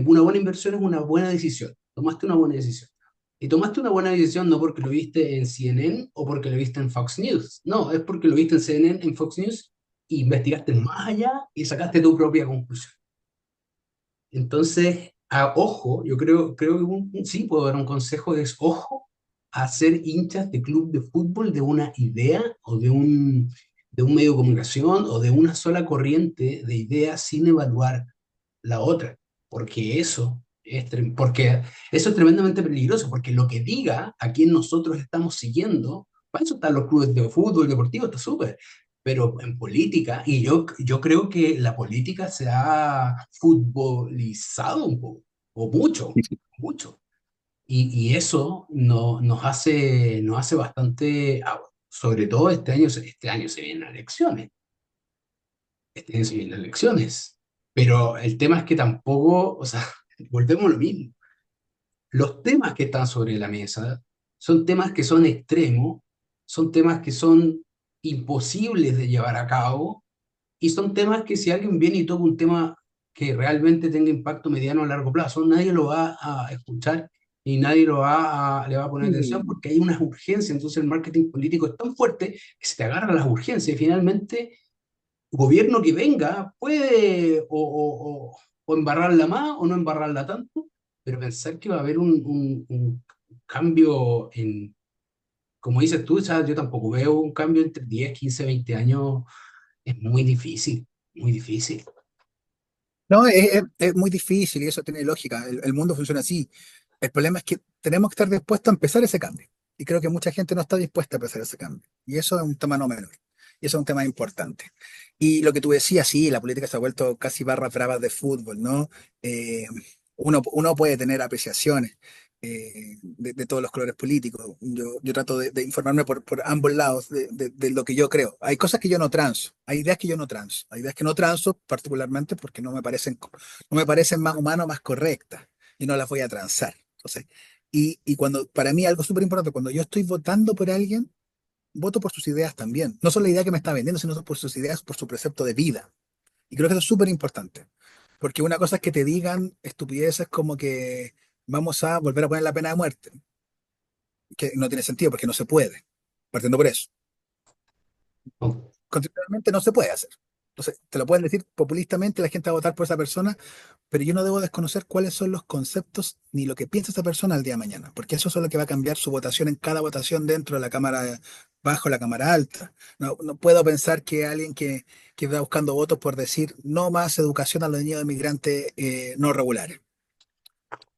una buena inversión es una buena decisión, tomaste una buena decisión. Y tomaste una buena decisión no porque lo viste en CNN o porque lo viste en Fox News. No, es porque lo viste en CNN, en Fox News, e investigaste más allá y sacaste tu propia conclusión. Entonces, ojo, yo creo que sí puedo dar un consejo, es ojo a ser hinchas de club de fútbol de una idea o de un medio de comunicación o de una sola corriente de ideas sin evaluar la otra, porque porque eso es tremendamente peligroso, porque lo que diga a quien nosotros estamos siguiendo, para eso están los clubes de fútbol deportivo, está súper, pero en política, y yo creo que la política se ha futbolizado un poco, o mucho, mucho, y eso nos hace bastante, sobre todo este año se vienen elecciones, este año se vienen elecciones. Pero el tema es que tampoco, o sea, volvemos a lo mismo. Los temas que están sobre la mesa son temas que son extremos, son temas que son imposibles de llevar a cabo y son temas que si alguien viene y toca un tema que realmente tenga impacto mediano a largo plazo, nadie lo va a escuchar y nadie le va a poner atención Mm. porque hay unas urgencias. Entonces el marketing político es tan fuerte que se te agarra a las urgencias y finalmente gobierno que venga puede o embarrarla más o no embarrarla tanto, pero pensar que va a haber un cambio en, como dices tú, ¿sabes? Yo tampoco veo un cambio entre 10 15 20 años, es muy difícil, muy difícil. No, es muy difícil y eso tiene lógica. El mundo funciona así. El problema es que tenemos que estar dispuestos a empezar ese cambio. Y creo que mucha gente no está dispuesta a empezar ese cambio. Y eso es un tema no menor. Y eso es un tema importante. Y lo que tú decías, sí, la política se ha vuelto casi barras bravas de fútbol, ¿no? Eh, uno puede tener apreciaciones de todos los colores políticos. Yo trato de informarme por ambos lados de lo que yo creo. Hay cosas que yo no transo, hay ideas que yo no transo, hay ideas que no transo particularmente porque no me parecen más humanas, más correctas y no las voy a transar. Entonces, y cuando, para mí algo súper importante, cuando yo estoy votando por alguien, voto por sus ideas también. No solo la idea que me está vendiendo, sino por sus ideas, por su precepto de vida. Y creo que eso es súper importante. Porque una cosa es que te digan estupideces como que vamos a volver a poner la pena de muerte, que no tiene sentido porque no se puede, partiendo por eso. ¿No? Constitucionalmente no se puede hacer. Entonces, te lo pueden decir populistamente, la gente va a votar por esa persona, pero yo no debo desconocer cuáles son los conceptos ni lo que piensa esa persona el día de mañana, porque eso es lo que va a cambiar su votación en cada votación dentro de la Cámara baja o la Cámara alta. No puedo pensar que alguien que va buscando votos por decir no más educación a los niños de migrantes no regulares.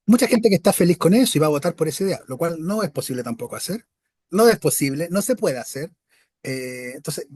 Mucha gente que está feliz con eso y va a votar por esa idea, lo cual no es posible tampoco hacer. No es posible, no se puede hacer. Entonces,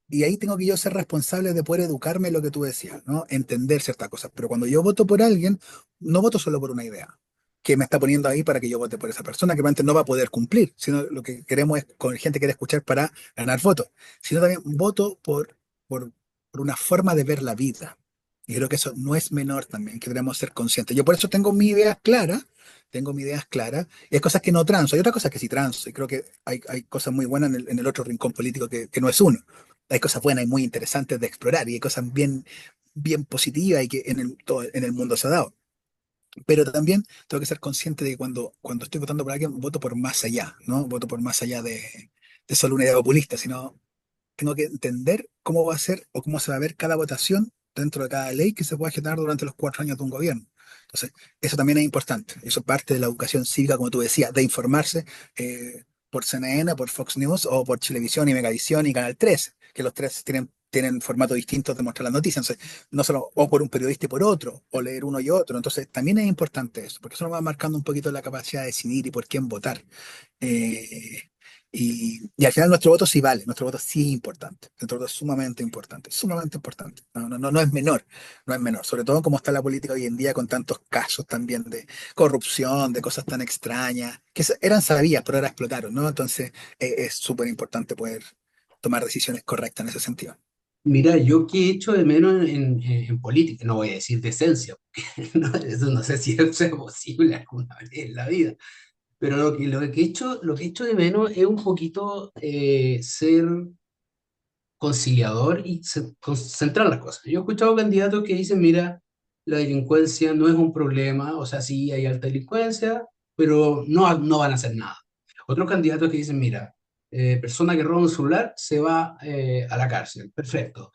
y ahí tengo que yo ser responsable de poder educarme en lo que tú decías, ¿no? Entender ciertas cosas. Pero cuando yo voto por alguien, no voto solo por una idea que me está poniendo ahí para que yo vote por esa persona que realmente no va a poder cumplir, sino lo que queremos es con gente que quiere escuchar para ganar votos, sino también voto por, por una forma de ver la vida. Y creo que eso no es menor también, que debemos ser conscientes. Yo por eso tengo mis ideas claras, y hay cosas que no transo, hay otras cosas que sí transo, y creo que hay cosas muy buenas en el otro rincón político que no es uno. Hay cosas buenas y muy interesantes de explorar y hay cosas bien positivas y que en el mundo se ha dado. Pero también tengo que ser consciente de que cuando estoy votando por alguien, voto por más allá, ¿no? Voto por más allá de solo una idea populista, sino tengo que entender cómo va a ser o cómo se va a ver cada votación dentro de cada ley que se pueda generar durante los 4 años de un gobierno. Entonces, eso también es importante. Eso es parte de la educación cívica, como tú decías, de informarse por CNN, por Fox News o por Chilevisión y Megavisión y Canal 13, que los tres tienen formatos distintos de mostrar las noticias. Entonces, no solo o por un periodista y por otro, o leer uno y otro. Entonces, también es importante eso, porque eso nos va marcando un poquito la capacidad de decidir y por quién votar. Eh, y al final nuestro voto sí vale, nuestro voto sí es importante, nuestro voto es sumamente importante, sumamente importante. No es menor, no es menor, sobre todo como está la política hoy en día con tantos casos también de corrupción, de cosas tan extrañas, que eran sabidas, pero ahora explotaron, ¿no? Entonces es súper importante poder tomar decisiones correctas en ese sentido. Mira, yo que he hecho de menos en política, no voy a decir decencia, porque no, eso no sé si eso es posible alguna vez en la vida, pero lo que he hecho de menos es un poquito ser conciliador y centrar las cosas. Yo he escuchado candidatos que dicen, mira, la delincuencia no es un problema, o sea, sí hay alta delincuencia, pero no van a hacer nada. Otros candidatos que dicen, mira, persona que roba un celular se va a la cárcel, perfecto.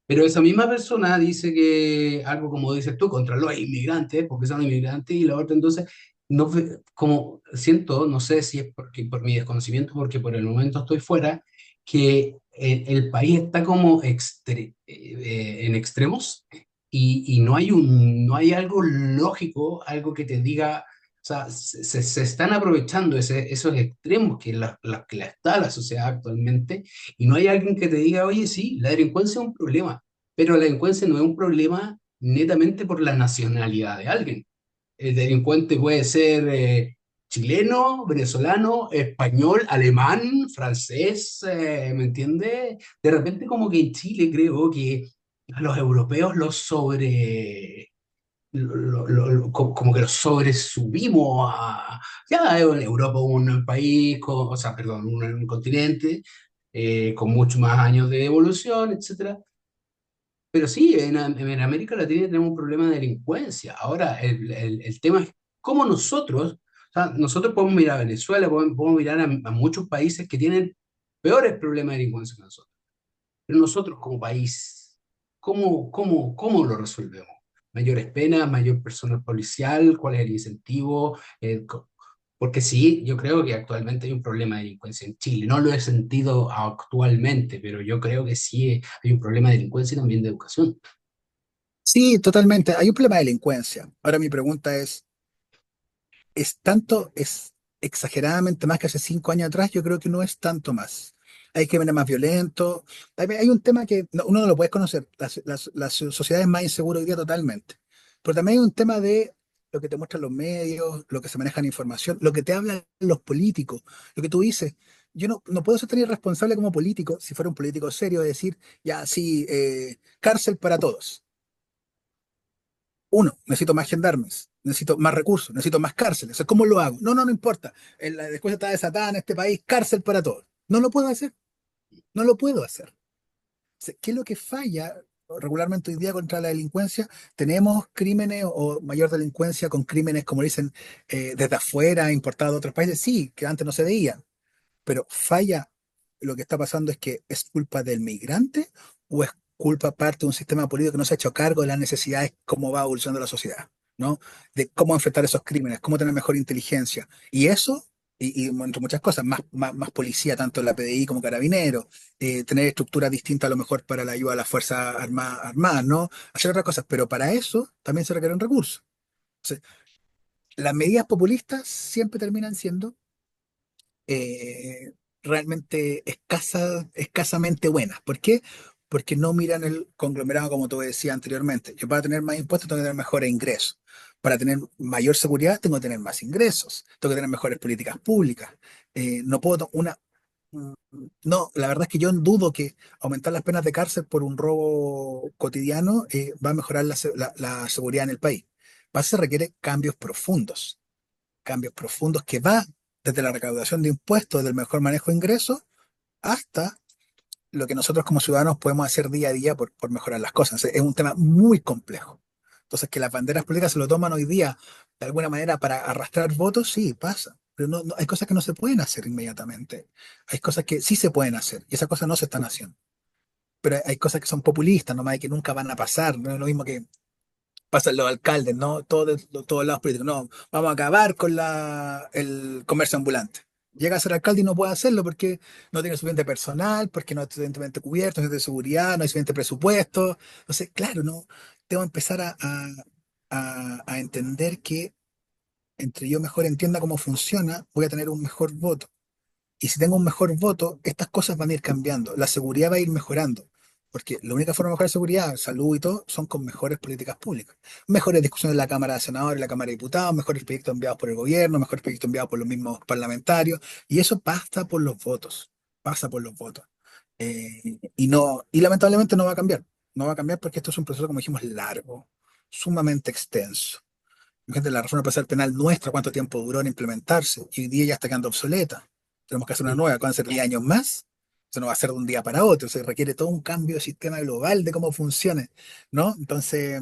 Pero esa misma persona dice que algo como dices tú, contra los inmigrantes, porque son inmigrantes, y la otra entonces, no, como siento, no sé si es porque, por mi desconocimiento, porque por el momento estoy fuera, que el país está como en extremos y no hay algo lógico, algo que te diga, o sea, se están aprovechando esos extremos que la está la sociedad actualmente y no hay alguien que te diga, oye, sí, la delincuencia es un problema, pero la delincuencia no es un problema netamente por la nacionalidad de alguien. El delincuente puede ser chileno, venezolano, español, alemán, francés, ¿me entiende? De repente como que en Chile creo que a los europeos los como que los sobresubimos a... Ya en Europa un país, o sea, perdón, un continente, con mucho más años de evolución, etcétera. Pero sí, en América Latina tenemos un problema de delincuencia. Ahora, el tema es cómo nosotros, o sea, nosotros podemos mirar a Venezuela, podemos mirar a muchos países que tienen peores problemas de delincuencia que nosotros. Pero nosotros como país, ¿cómo lo resolvemos? ¿Mayores penas, mayor personal policial? ¿Cuál es el incentivo? Porque sí, yo creo que actualmente hay un problema de delincuencia en Chile. No lo he sentido actualmente, pero yo creo que sí hay un problema de delincuencia y también de educación. Sí, totalmente. Hay un problema de delincuencia. Ahora mi pregunta ¿es tanto, es exageradamente más que hace 5 años atrás? Yo creo que no es tanto más. Hay crímenes más violentos. Hay un tema que uno no lo puede conocer. La sociedad es más insegura hoy día totalmente. Pero también hay un tema de lo que te muestran los medios, lo que se maneja en información, lo que te hablan los políticos, lo que tú dices. Yo no puedo ser tan irresponsable como político, si fuera un político serio, de decir, ya, sí, cárcel para todos. Uno, necesito más gendarmes, necesito más recursos, necesito más cárceles. O sea, ¿cómo lo hago? No importa. La delincuencia está desatada en este país, cárcel para todos. No lo puedo hacer, no lo puedo hacer. O sea, ¿qué es lo que falla regularmente hoy día contra la delincuencia? Tenemos crímenes o mayor delincuencia con crímenes, como dicen, desde afuera, importados de otros países. Sí, que antes no se veían, pero falla. Lo que está pasando es que es culpa del migrante o es culpa parte de un sistema político que no se ha hecho cargo de las necesidades, cómo va evolucionando la sociedad, ¿no? De cómo enfrentar esos crímenes, cómo tener mejor inteligencia. Y eso, y entre muchas cosas, más policía, tanto en la PDI como carabineros, tener estructuras distintas a lo mejor para la ayuda a las Fuerzas Armadas, ¿no? Hacer otras cosas, pero para eso también se requieren recursos. Entonces, las medidas populistas siempre terminan siendo realmente escasamente buenas. ¿Por qué? Porque no miran el conglomerado como tú decías anteriormente. Yo para tener más impuestos tengo que tener mejores ingresos. Para tener mayor seguridad tengo que tener más ingresos. Tengo que tener mejores políticas públicas. No puedo, mm, no, la verdad es que yo dudo que aumentar las penas de cárcel por un robo cotidiano va a mejorar la seguridad en el país. Para eso se requiere cambios profundos que va desde la recaudación de impuestos, del mejor manejo de ingresos, hasta lo que nosotros como ciudadanos podemos hacer día a día por mejorar las cosas. Es un tema muy complejo. Entonces, que las banderas políticas se lo toman hoy día de alguna manera para arrastrar votos, sí, pasa. Pero hay cosas que no se pueden hacer inmediatamente. Hay cosas que sí se pueden hacer y esas cosas no se están haciendo. Pero hay cosas que son populistas, nomás y que nunca van a pasar. No es lo mismo que pasan los alcaldes, ¿no? Todos lados políticos. No, vamos a acabar con el comercio ambulante. Llega a ser alcalde y no puede hacerlo porque no tiene suficiente personal, porque no es suficientemente cubierto, no hay suficiente seguridad, no hay suficiente presupuesto. Entonces, claro, no, tengo que empezar a entender que entre yo mejor entienda cómo funciona, voy a tener un mejor voto. Y si tengo un mejor voto, estas cosas van a ir cambiando. La seguridad va a ir mejorando. Porque la única forma de mejorar seguridad, salud y todo, son con mejores políticas públicas. Mejores discusiones en la Cámara de Senadores, en la Cámara de Diputados, mejores proyectos enviados por el gobierno, mejores proyectos enviados por los mismos parlamentarios. Y eso pasa por los votos. Pasa por los votos. Y lamentablemente no va a cambiar. No va a cambiar porque esto es un proceso, como dijimos, largo, sumamente extenso. Fíjate, la reforma procesal penal nuestra, cuánto tiempo duró en implementarse, y hoy día ya está quedando obsoleta. Tenemos que hacer una nueva, van a ser 10 años más. Eso no va a ser de un día para otro, se requiere todo un cambio de sistema global de cómo funcione, ¿no? Entonces,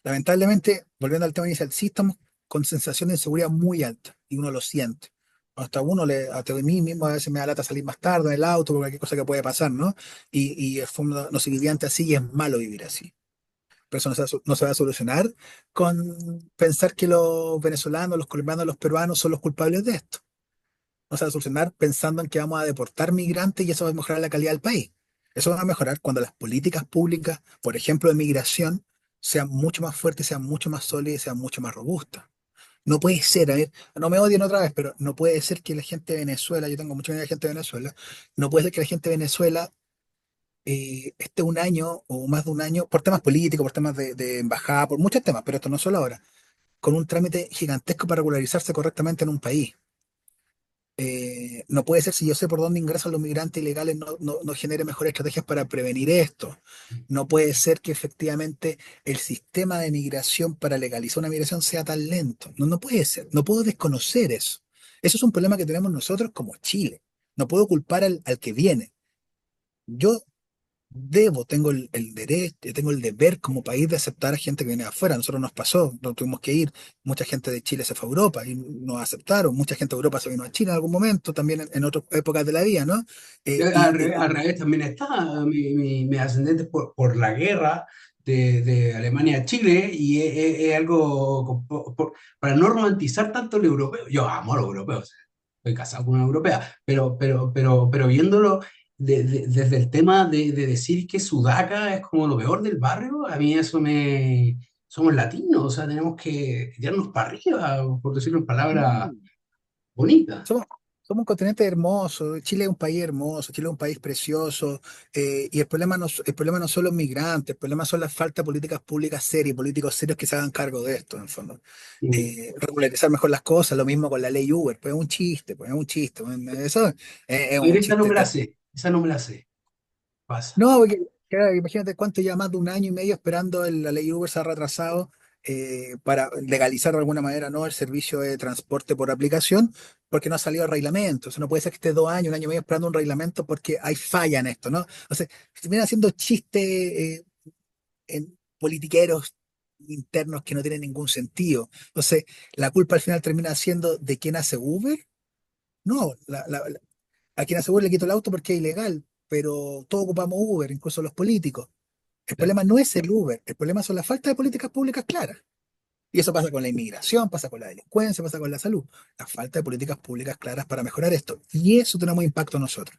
lamentablemente, volviendo al tema inicial, sí estamos con sensación de inseguridad muy alta, y uno lo siente. Hasta a mí mismo a veces me da lata salir más tarde en el auto, por cualquier cosa que puede pasar, ¿no? Y el fondo no se vive así y es malo vivir así, pero eso no se va a solucionar con pensar que los venezolanos, los colombianos, los peruanos son los culpables de esto. No se va a solucionar pensando en que vamos a deportar migrantes y eso va a mejorar la calidad del país. Eso va a mejorar cuando las políticas públicas, por ejemplo, de migración, sean mucho más fuertes, sean mucho más sólidas y sean mucho más robustas. No puede ser, a ver, no me odien otra vez, pero no puede ser que la gente de Venezuela, yo tengo mucha gente de Venezuela, no puede ser que la gente de Venezuela esté un año o más de un año, por temas políticos, por temas de embajada, por muchos temas, pero esto no solo ahora, con un trámite gigantesco para regularizarse correctamente en un país. No puede ser, si yo sé por dónde ingresan los migrantes ilegales, no genere mejores estrategias para prevenir esto. No puede ser que efectivamente el sistema de migración para legalizar una migración sea tan lento. No puede ser, no puedo desconocer eso. Eso es un problema que tenemos nosotros como Chile. No puedo culpar al que viene. Yo tengo el derecho, tengo el deber como país de aceptar a gente que viene de afuera. A nosotros nos pasó, no tuvimos que ir. Mucha gente de Chile se fue a Europa y nos aceptaron. Mucha gente de Europa se vino a China en algún momento, también en otras épocas de la vida, ¿no? Al revés también está mi ascendente por la guerra de Alemania a Chile y es algo para no romantizar tanto el europeo. Yo amo a los europeos, estoy casado con una europea, pero viéndolo desde el tema de decir que Sudaca es como lo peor del barrio, a mí eso me... Somos latinos, o sea, tenemos que tirarnos para arriba, por decirlo en palabras Sí. bonitas. Somos, somos un continente hermoso, Chile es un país hermoso, Chile es un país precioso, y el problema no son los migrantes, el problema son la falta de políticas públicas serias, políticos serios que se hagan cargo de esto, en el fondo. Regularizar mejor las cosas, lo mismo con la ley Uber, pues es un chiste, pues es un chiste, pues, eso es A ver, un esa no chiste. me la sé, esa no me la sé. Pasa. No, porque claro, imagínate cuánto ya más de un año y medio esperando la ley Uber se ha retrasado para legalizar de alguna manera no el servicio de transporte por aplicación, porque no ha salido el reglamento. O sea, no puede ser que esté 2 años, un año y medio esperando un reglamento porque hay falla en esto, ¿no? O sea, se vienen haciendo chistes en politiqueros internos que no tienen ningún sentido. Entonces, la culpa al final termina siendo de quien hace Uber. No, a quien hace Uber le quito el auto porque es ilegal, pero todos ocupamos Uber, incluso los políticos. El problema no es el Uber, el problema son la falta de políticas públicas claras. Y eso pasa con la inmigración, pasa con la delincuencia, pasa con la salud. La falta de políticas públicas claras para mejorar esto. Y eso tenemos impacto nosotros.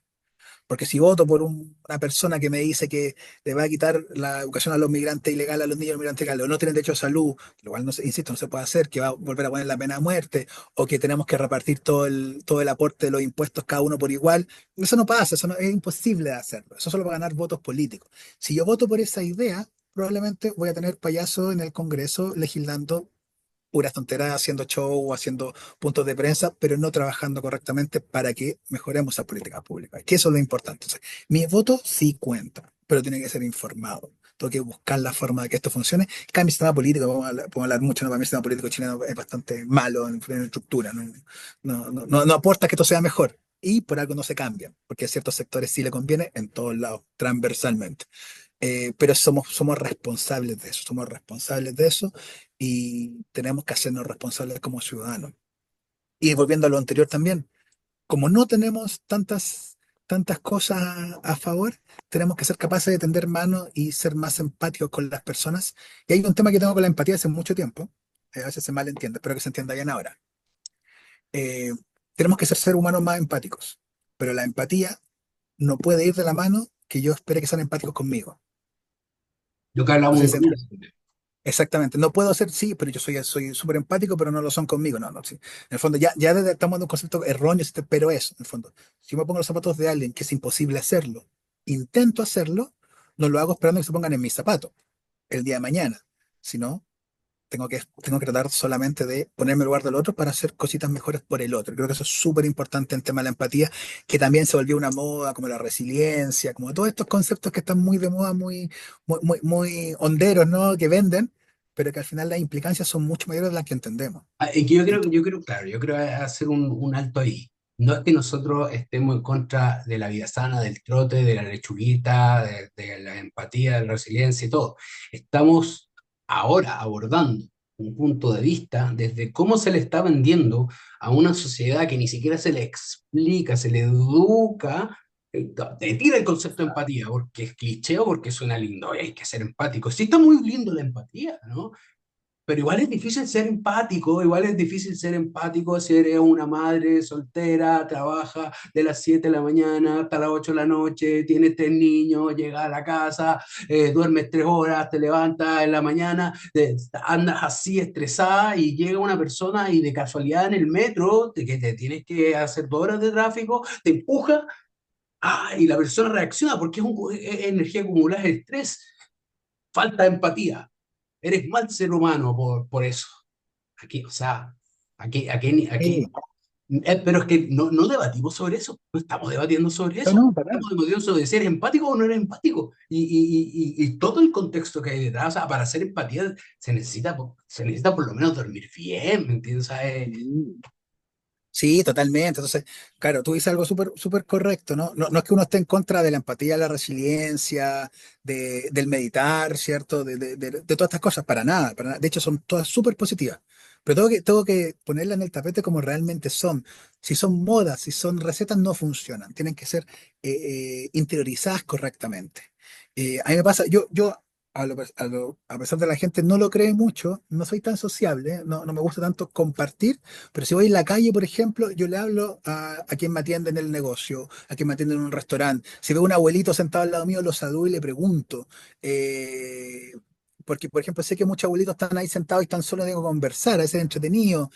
Porque si voto por una persona que me dice que le va a quitar la educación a los migrantes ilegales, a los niños migrantes ilegales, o no tienen derecho a salud, lo cual, no insisto, no se puede hacer, que va a volver a poner la pena de muerte, o que tenemos que repartir todo el aporte de los impuestos cada uno por igual, eso no pasa, eso es imposible de hacerlo. Eso solo va a ganar votos políticos. Si yo voto por esa idea, probablemente voy a tener payasos en el Congreso legislando puras tonteras, haciendo show, haciendo puntos de prensa, pero no trabajando correctamente para que mejoremos las políticas públicas. Que eso es lo importante. O sea, mi voto sí cuenta, pero tiene que ser informado. Tengo que buscar la forma de que esto funcione. Cada mi sistema político, podemos hablar mucho, ¿no? Para mí el sistema político chileno es bastante malo en estructura, ¿no? No aporta que esto sea mejor. Y por algo no se cambia, porque a ciertos sectores sí le conviene en todos lados, transversalmente. Pero somos responsables de eso, somos responsables de eso y tenemos que hacernos responsables como ciudadanos. Y volviendo a lo anterior también, como no tenemos tantas cosas a favor, tenemos que ser capaces de tender mano y ser más empáticos con las personas. Y hay un tema que tengo con la empatía hace mucho tiempo, a veces se malentiende, espero que se entienda bien ahora. Eh, Tenemos que ser seres humanos más empáticos, pero la empatía no puede ir de la mano que yo espere que sean empáticos conmigo. Lo que No hablamos sé un si se día. entiende. Exactamente, no puedo ser, sí, pero yo soy súper empático, pero no lo son conmigo, no, no, sí. En el fondo, estamos dando un concepto erróneo, pero eso, en el fondo, si yo me pongo los zapatos de alguien que es imposible hacerlo, intento hacerlo, no lo hago esperando que se pongan en mis zapatos el día de mañana, sino tengo que tratar solamente de ponerme en el lugar del otro para hacer cositas mejores por el otro. Creo que eso es súper importante en el tema de la empatía, que también se volvió una moda, como la resiliencia, como todos estos conceptos que están muy de moda, muy honderos, ¿no? Que venden, pero que al final las implicancias son mucho mayores de las que entendemos. Y que claro, yo creo hacer un alto ahí. No es que nosotros estemos en contra de la vida sana, del trote, de la lechuguita, de la empatía, de la resiliencia y todo. Estamos ahora abordando un punto de vista desde cómo se le está vendiendo a una sociedad que ni siquiera se le explica, se le educa, te tira el concepto de empatía porque es cliché o porque suena lindo, y hay que ser empático. Sí está muy lindo la empatía, ¿no? Pero igual es difícil ser empático, igual es difícil ser empático si eres una madre soltera, trabaja de las 7 de la mañana hasta las 8 de la noche, tienes 3 niños, llegas a la casa, duermes 3 horas, te levantas en la mañana, andas así estresada y llega una persona y de casualidad en el metro, que te tienes que hacer 2 horas de tráfico, te empuja, y la persona reacciona porque es energía acumulada, es estrés, falta de empatía. Eres mal ser humano por eso. Aquí, o sea, Sí, pero es que no debatimos sobre eso, no estamos debatiendo sobre no, eso. no, para nada. Estamos debatiendo sobre si eres empático o no eres empático. Y todo el contexto que hay detrás, o sea, para hacer empatía se necesita por lo menos dormir bien, ¿me entiendes? O sea, Sí. Sí, totalmente. Entonces, claro, tú dices algo súper súper correcto, ¿no? No, no es que uno esté en contra de la empatía, la resiliencia, del meditar, ¿cierto? De todas estas cosas, para nada, para nada. De hecho, son todas súper positivas. Pero tengo que ponerla en el tapete como realmente son. Si son modas, si son recetas, no funcionan. Tienen que ser interiorizadas correctamente. A mí me pasa, yo a pesar de la gente no lo cree mucho, no soy tan sociable, no me gusta tanto compartir. Pero si voy en la calle, por ejemplo, yo le hablo a quien me atiende en el negocio, a quien me atiende en un restaurante. Si veo un abuelito sentado al lado mío, lo saludo y le pregunto. Eh, Porque, por ejemplo, sé que muchos abuelitos están ahí sentados y están solo de conversar, a veces es entretenido.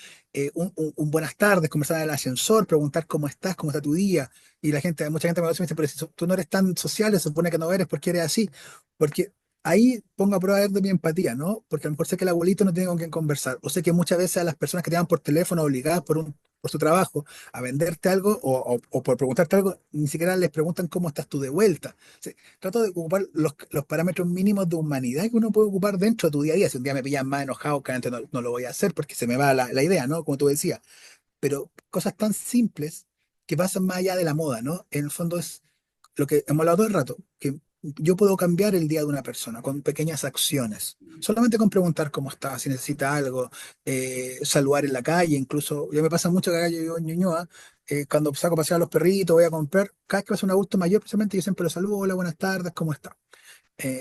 Un buenas tardes, conversar en el ascensor, preguntar cómo estás, cómo está tu día. Y mucha gente me dice, pero si tú no eres tan social, se supone que no eres porque eres así. Porque ahí pongo a prueba de mi empatía, ¿no? Porque a lo mejor sé que el abuelito no tiene con quién conversar, o sé que muchas veces a las personas que te llaman por teléfono obligadas por su trabajo a venderte algo o por preguntarte algo, ni siquiera les preguntan cómo estás tú de vuelta. O sea, trato de ocupar los parámetros mínimos de humanidad que uno puede ocupar dentro de tu día a día. Si un día me pillan más enojado, claramente no lo voy a hacer porque se me va la idea, ¿no? Como tú decías. Pero cosas tan simples que pasan más allá de la moda, ¿no? En el fondo es lo que hemos hablado todo el rato, que yo puedo cambiar el día de una persona con pequeñas acciones, solamente con preguntar cómo está, si necesita algo, saludar en la calle, incluso, ya me pasa mucho que acá yo vivo en Ñuñoa, cuando saco a pasear a los perritos, voy a comprar, cada vez que pasa un adulto mayor, precisamente yo siempre lo saludo, hola, buenas tardes, ¿cómo está?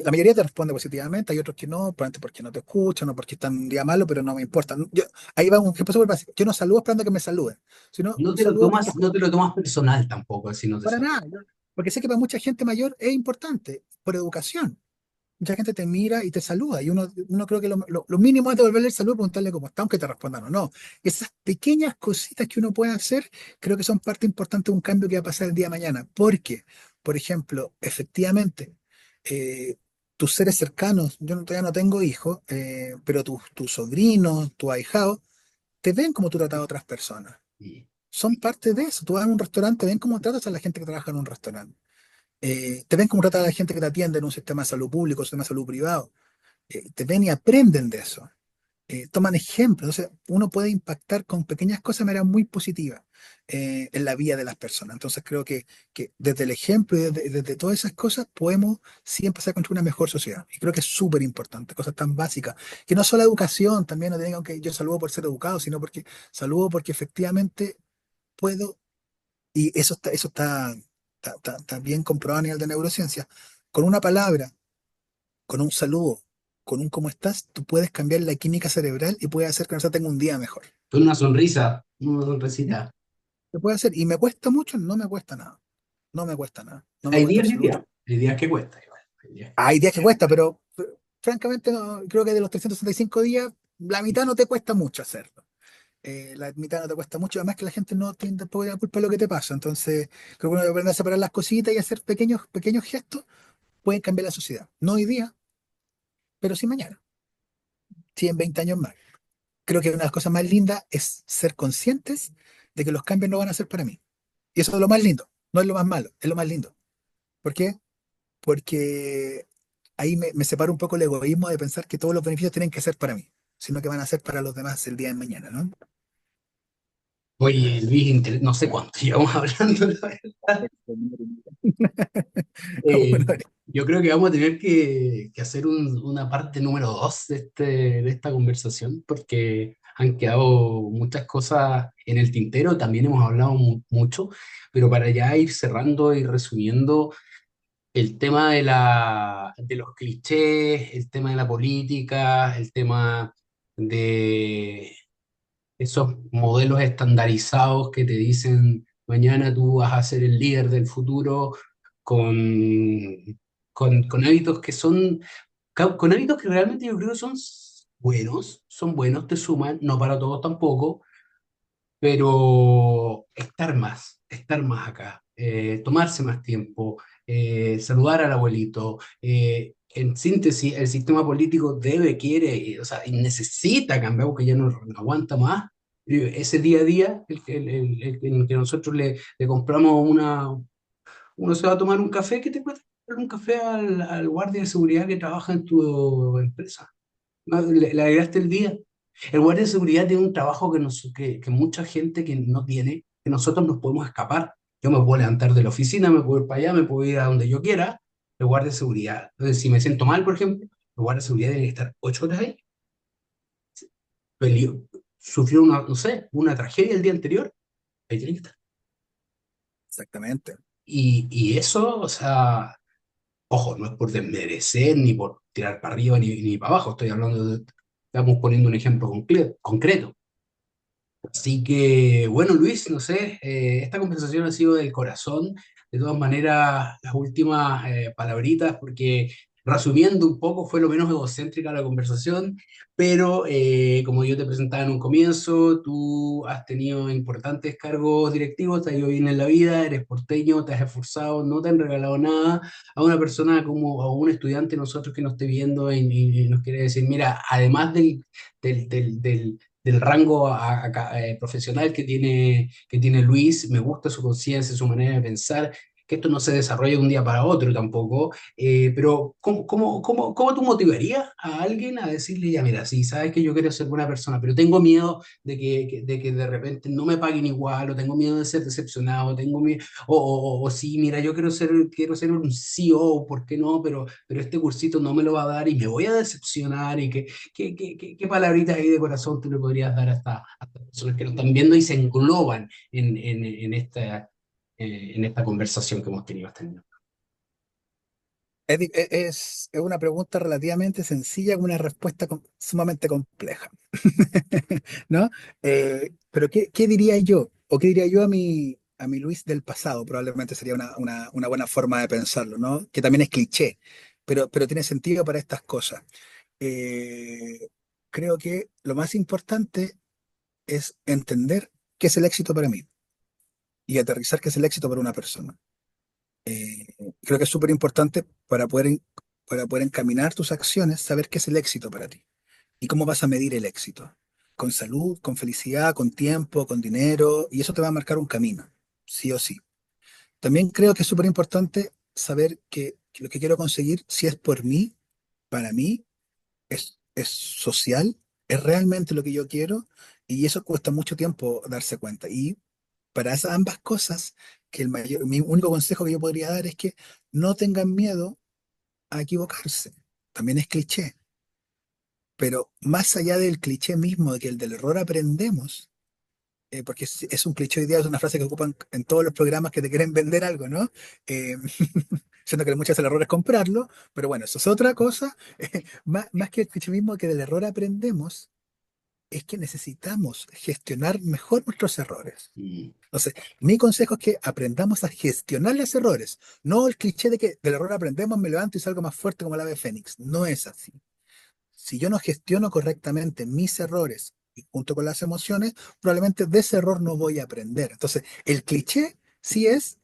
La mayoría te responde positivamente, hay otros que no, probablemente porque no te escuchan o porque están un día malo, pero no me importa. Ahí va un ejemplo súper básico. Yo no saludo esperando que me saluden, sino No te lo saludo porque tomas, no te lo tomas personal tampoco, si no te para sabes. nada, porque sé que para mucha gente mayor es importante, por educación. Mucha gente te mira y te saluda, y uno creo que lo mínimo es devolverle el saludo y preguntarle cómo está, aunque te respondan o no. Esas pequeñas cositas que uno puede hacer, creo que son parte importante de un cambio que va a pasar el día de mañana. Porque, por ejemplo, efectivamente, eh, tus seres cercanos, todavía no tengo hijos, pero tus sobrinos, tu ahijado, te ven como tú tratas a otras personas. Y Son parte de eso. Tú vas a un restaurante, ven cómo tratas a la gente que trabaja en un restaurante. Te ven cómo trata a la gente que te atiende en un sistema de salud público, un sistema de salud privado. Te ven y aprenden de eso. Toman ejemplos. Entonces, uno puede impactar con pequeñas cosas de manera muy positiva en la vida de las personas. Entonces, creo que desde el ejemplo y desde todas esas cosas podemos sí empezar a construir una mejor sociedad. Y creo que es súper importante, cosas tan básicas. Que no solo educación, también no tengan que yo saludo por ser educado, sino porque saludo porque efectivamente puedo, y eso está bien comprobado a nivel de neurociencia. Con una palabra, con un saludo, con un cómo estás, tú puedes cambiar la química cerebral y puedes hacer que la persona tenga un día mejor. con una sonrisa, una sonrisita. Se puede hacer. ¿Y me cuesta mucho? No me cuesta nada. No me cuesta nada. No me Hay cuesta días y días, absolutamente. hay días que cuesta igual. Hay días que Hay cuesta. días que cuesta, pero francamente creo que de los 365 días, la mitad no te cuesta mucho hacerlo. La mitad no te cuesta mucho, además que la gente no tiene tampoco la culpa de lo que te pasa. Entonces, creo que uno debe aprender a separar las cositas y hacer pequeños gestos pueden cambiar la sociedad. No hoy día, pero sí mañana, sí en 20 años más. Creo que una de las cosas más lindas es ser conscientes de que los cambios no van a ser para mí. Y eso es lo más lindo, no es lo más malo, es lo más lindo. ¿Por qué? Porque ahí me separa un poco el egoísmo de pensar que todos los beneficios tienen que ser para mí, sino que van a ser para los demás el día de mañana, ¿no? Oye, Luis, no sé cuánto llevamos hablando, la verdad. Bueno, Eh, yo creo que vamos a tener que hacer una parte número dos de esta conversación, porque han quedado muchas cosas en el tintero, también hemos hablado mucho, pero para ya ir cerrando y resumiendo el tema de los clichés, el tema de la política, el tema de esos modelos estandarizados que te dicen mañana tú vas a ser el líder del futuro con, con hábitos que son, con hábitos que realmente yo creo son buenos, te suman, no para todos tampoco, pero estar más acá, tomarse más tiempo, saludar al abuelito. En síntesis, el sistema político debe, quiere, o sea, y necesita cambiar porque ya no aguanta más. Ese día a día, en el que nosotros le compramos uno se va a tomar un café, ¿qué te cuesta comprar un café al guardia de seguridad que trabaja en tu empresa? ¿No? Le alegraste el día. El guardia de seguridad tiene un trabajo que mucha gente que no tiene, que nosotros nos podemos escapar. Yo me puedo levantar de la oficina, me puedo ir para allá, me puedo ir a donde yo quiera. El guardia de seguridad, entonces, si me siento mal, por ejemplo, el guardia de seguridad tiene que estar 8 horas ahí. Peli- Sufrió una, no sé, una tragedia el día anterior, ahí tiene que estar. Exactamente. Y eso, o sea, ojo, no es por desmerecer ni por tirar para arriba ni para abajo, estoy hablando estamos poniendo un ejemplo concreto. Así que, bueno, Luis, no sé, esta conversación ha sido del corazón. De todas maneras, las últimas palabritas, porque resumiendo un poco, fue lo menos egocéntrica la conversación, pero como yo te presentaba en un comienzo, tú has tenido importantes cargos directivos, te ha ido bien en la vida, eres porteño, te has esforzado, no te han regalado nada a una persona como a un estudiante, nosotros que nos esté viendo y nos quiere decir, mira, además del rango profesional que tiene Luis, me gusta su conciencia, su manera de pensar, que esto no se desarrolla de un día para otro tampoco, pero ¿cómo tú motivarías a alguien a decirle, ya mira, sí, sabes que yo quiero ser buena persona, pero tengo miedo de que de repente no me paguen igual, o tengo miedo de ser decepcionado, tengo miedo, o sí, mira, yo quiero ser un CEO, ¿por qué no? Pero este cursito no me lo va a dar y me voy a decepcionar y que qué palabritas ahí de corazón tú le podrías dar a estas personas que nos están viendo y se engloban en esta conversación que hemos tenido hasta el momento? Es una pregunta relativamente sencilla con una respuesta sumamente compleja, ¿no? Pero ¿qué diría yo? ¿O qué diría yo a mi Luis del pasado? Probablemente sería una buena forma de pensarlo, ¿no? Que también es cliché, pero tiene sentido para estas cosas. Eh, Creo que lo más importante es entender qué es el éxito para mí y aterrizar qué es el éxito para una persona. Eh, Creo que es súper importante para poder encaminar tus acciones, saber qué es el éxito para ti y cómo vas a medir el éxito. Con salud, con felicidad, con tiempo, con dinero, y eso te va a marcar un camino, sí o sí. También creo que es súper importante saber que lo que quiero conseguir, si es por mí, para mí, es social, es realmente lo que yo quiero, y eso cuesta mucho tiempo darse cuenta. Y para esas ambas cosas, mi único consejo que yo podría dar es que no tengan miedo a equivocarse. También es cliché, pero más allá del cliché mismo, de que el del error aprendemos, porque es un cliché hoy día, es una frase que ocupan en todos los programas que te quieren vender algo, ¿no? Eh, Siendo que muchas veces el error es comprarlo, pero bueno, eso es otra cosa. Más que el cliché mismo, que del error aprendemos, es que necesitamos gestionar mejor nuestros errores. Mm. Entonces, mi consejo es que aprendamos a gestionar los errores, no el cliché de que del error aprendemos, me levanto y salgo más fuerte como el ave fénix. No es así. Si yo no gestiono correctamente mis errores y junto con las emociones, probablemente de ese error no voy a aprender. Entonces, el cliché sí es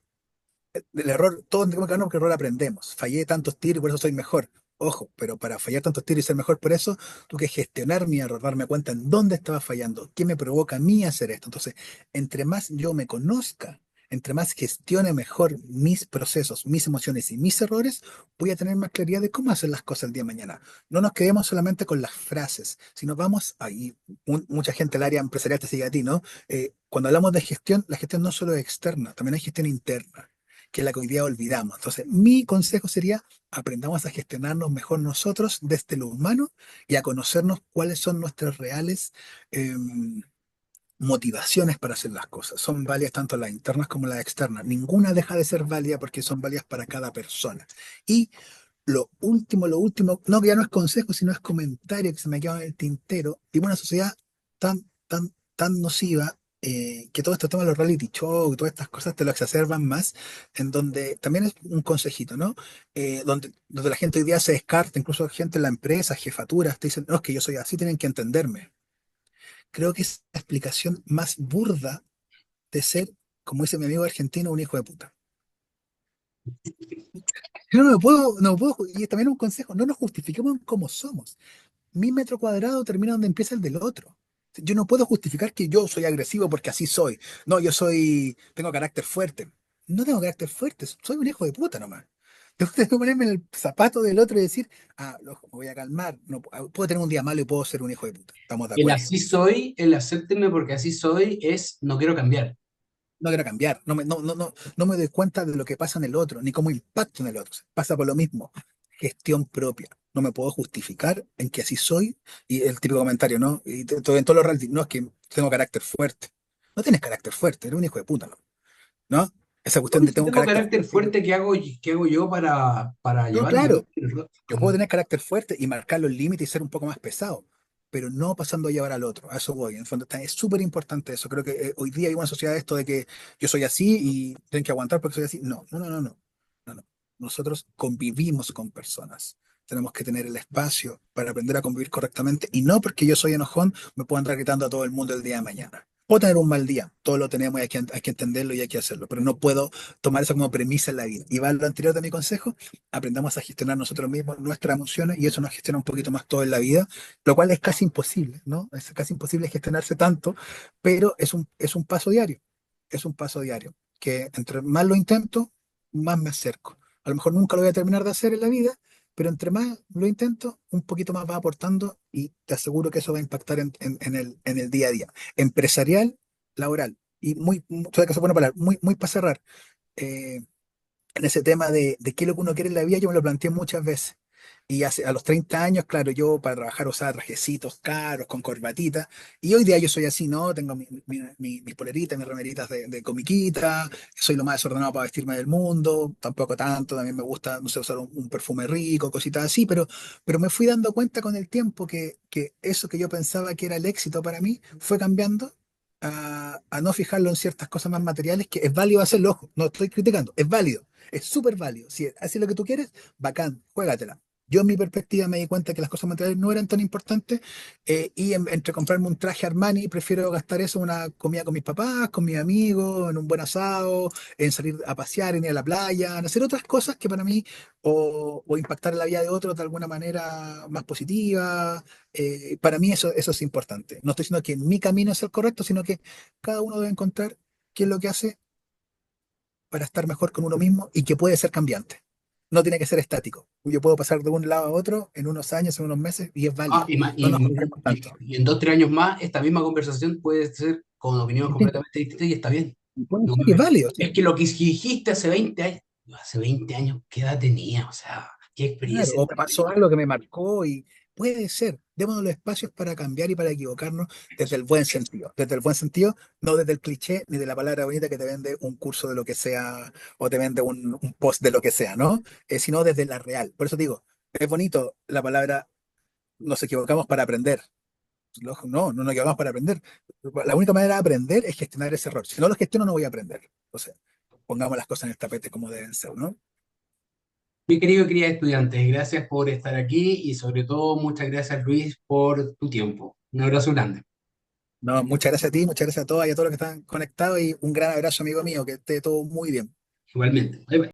del error, todos tenemos que ganar porque el error aprendemos. Fallé tantos tiros y por eso soy mejor. Ojo, pero para fallar tantos tiros y ser mejor por eso, tuve que gestionar mi error, darme cuenta en dónde estaba fallando, qué me provoca a mí hacer esto. Entonces, entre más yo me conozca, entre más gestione mejor mis procesos, mis emociones y mis errores, voy a tener más claridad de cómo hacer las cosas el día de mañana. No nos quedemos solamente con las frases, sino vamos, ahí mucha gente del área empresarial te sigue a ti, ¿no? Cuando hablamos de gestión, la gestión no solo es externa, también hay gestión interna, que es la que hoy día olvidamos. Entonces, mi consejo sería, aprendamos a gestionarnos mejor nosotros desde lo humano y a conocernos cuáles son nuestras reales motivaciones para hacer las cosas. Son válidas tanto las internas como las externas. Ninguna deja de ser válida porque son válidas para cada persona. Y lo último, no que ya no es consejo, sino es comentario que se me queda en el tintero. Y una sociedad tan nociva, que todo este tema de los reality show y todas estas cosas te lo exacerban más, en donde también es un consejito, ¿no? Donde la gente hoy día se descarta, incluso gente en la empresa, jefaturas, te dicen, no, es que yo soy así, tienen que entenderme. Creo que es la explicación más burda de ser, como dice mi amigo argentino, un hijo de puta. Yo no me puedo, y también un consejo, no nos justifiquemos como somos. Mi metro cuadrado termina donde empieza el del otro. Yo no puedo justificar que yo soy agresivo porque así soy. No, tengo carácter fuerte. No tengo carácter fuerte, soy un hijo de puta nomás. Tengo que ponerme en el zapato del otro y decir, loco, me voy a calmar. No, puedo tener un día malo y puedo ser un hijo de puta. Estamos de El acuerdo. así soy, el acéptenme porque así soy, es no quiero cambiar. No quiero cambiar. No me doy cuenta de lo que pasa en el otro, ni cómo impacto en el otro. Pasa por lo mismo. Gestión propia. No me puedo justificar en que así soy. Y el típico comentario, ¿no? Y en todos los reality, no es que tengo carácter fuerte. No tienes carácter fuerte, eres un hijo de puta, ¿no? ¿No? Esa cuestión Oye, de si tengo un tengo carácter carácter fuerte. fuerte, qué hago yo para No, llevarme claro, bien? yo puedo tener carácter fuerte y marcar los límites y ser un poco más pesado, pero no pasando a llevar al otro. A eso voy. En el fondo es súper importante eso. Creo que hoy día hay una sociedad esto de que yo soy así y tienen que aguantar porque soy así. No. Nosotros convivimos con personas. Tenemos que tener el espacio para aprender a convivir correctamente y no porque yo soy enojón me puedo andar gritando a todo el mundo el día de mañana. Puedo tener un mal día, todos lo tenemos y hay que entenderlo y hay que hacerlo, pero no puedo tomar eso como premisa en la vida. Y va a lo anterior de mi consejo, aprendamos a gestionar nosotros mismos nuestras emociones y eso nos gestiona un poquito más todo en la vida, lo cual es casi imposible, ¿no? Es casi imposible gestionarse tanto, pero es un paso diario, es un paso diario, que entre más lo intento, más me acerco. A lo mejor nunca lo voy a terminar de hacer en la vida, pero entre más lo intento, un poquito más va aportando y te aseguro que eso va a impactar en el día a día. Empresarial, laboral. Y sabes que se pone palabra, muy para cerrar. eh, en ese tema de qué es lo que uno quiere en la vida, yo me lo planteé muchas veces. Y a los 30 años, claro, yo para trabajar usaba trajecitos caros, con corbatita. Y hoy día yo soy así, ¿no? Tengo mis poleritas, mis remeritas de comiquita. Soy lo más desordenado para vestirme del mundo. Tampoco tanto. También me gusta, no sé, usar un perfume rico, cositas así. Pero me fui dando cuenta con el tiempo que eso que yo pensaba que era el éxito para mí fue cambiando a no fijarlo en ciertas cosas más materiales, que es válido hacerlo, ojo, no estoy criticando, es válido. Es súper válido. Si haces lo que tú quieres, bacán, juégatela. Yo en mi perspectiva me di cuenta que las cosas materiales no eran tan importantes y entre comprarme un traje Armani, prefiero gastar eso en una comida con mis papás, con mis amigos, en un buen asado, en salir a pasear, en ir a la playa, en hacer otras cosas que para mí o impactar en la vida de otros de alguna manera más positiva. Para mí eso es importante. No estoy diciendo que mi camino es el correcto, sino que cada uno debe encontrar qué es lo que hace para estar mejor con uno mismo y que puede ser cambiante. No tiene que ser estático. Yo puedo pasar de un lado a otro en unos años, en unos meses, y es Ah, válido. No nos juzguemos tanto. y en 2, 3 años más, esta misma conversación puede ser con opiniones Distinto. completamente distintas y está bien. Y puede No ser, y es válido, es sí. que lo que dijiste hace 20 años, hace 20 años, ¿qué edad tenía? O sea, ¿qué Claro, experiencia o me pasó tenía? algo que me marcó y puede ser. Démonos los espacios para cambiar y para equivocarnos desde el buen sentido. Desde el buen sentido, no desde el cliché ni de la palabra bonita que te vende un curso de lo que sea o te vende un post de lo que sea, ¿no? Sino desde la real. Por eso digo, es bonito la palabra nos equivocamos para aprender. No nos equivocamos para aprender. La única manera de aprender es gestionar ese error. Si no lo gestiono, no voy a aprender. O sea, pongamos las cosas en el tapete como deben ser, ¿no? Mi querido estudiantes, gracias por estar aquí y sobre todo muchas gracias Luis por tu tiempo. Un abrazo grande. No, muchas gracias a ti, muchas gracias a todas y a todos los que están conectados y un gran abrazo, amigo mío, que esté todo muy bien. Igualmente. Bye, bye.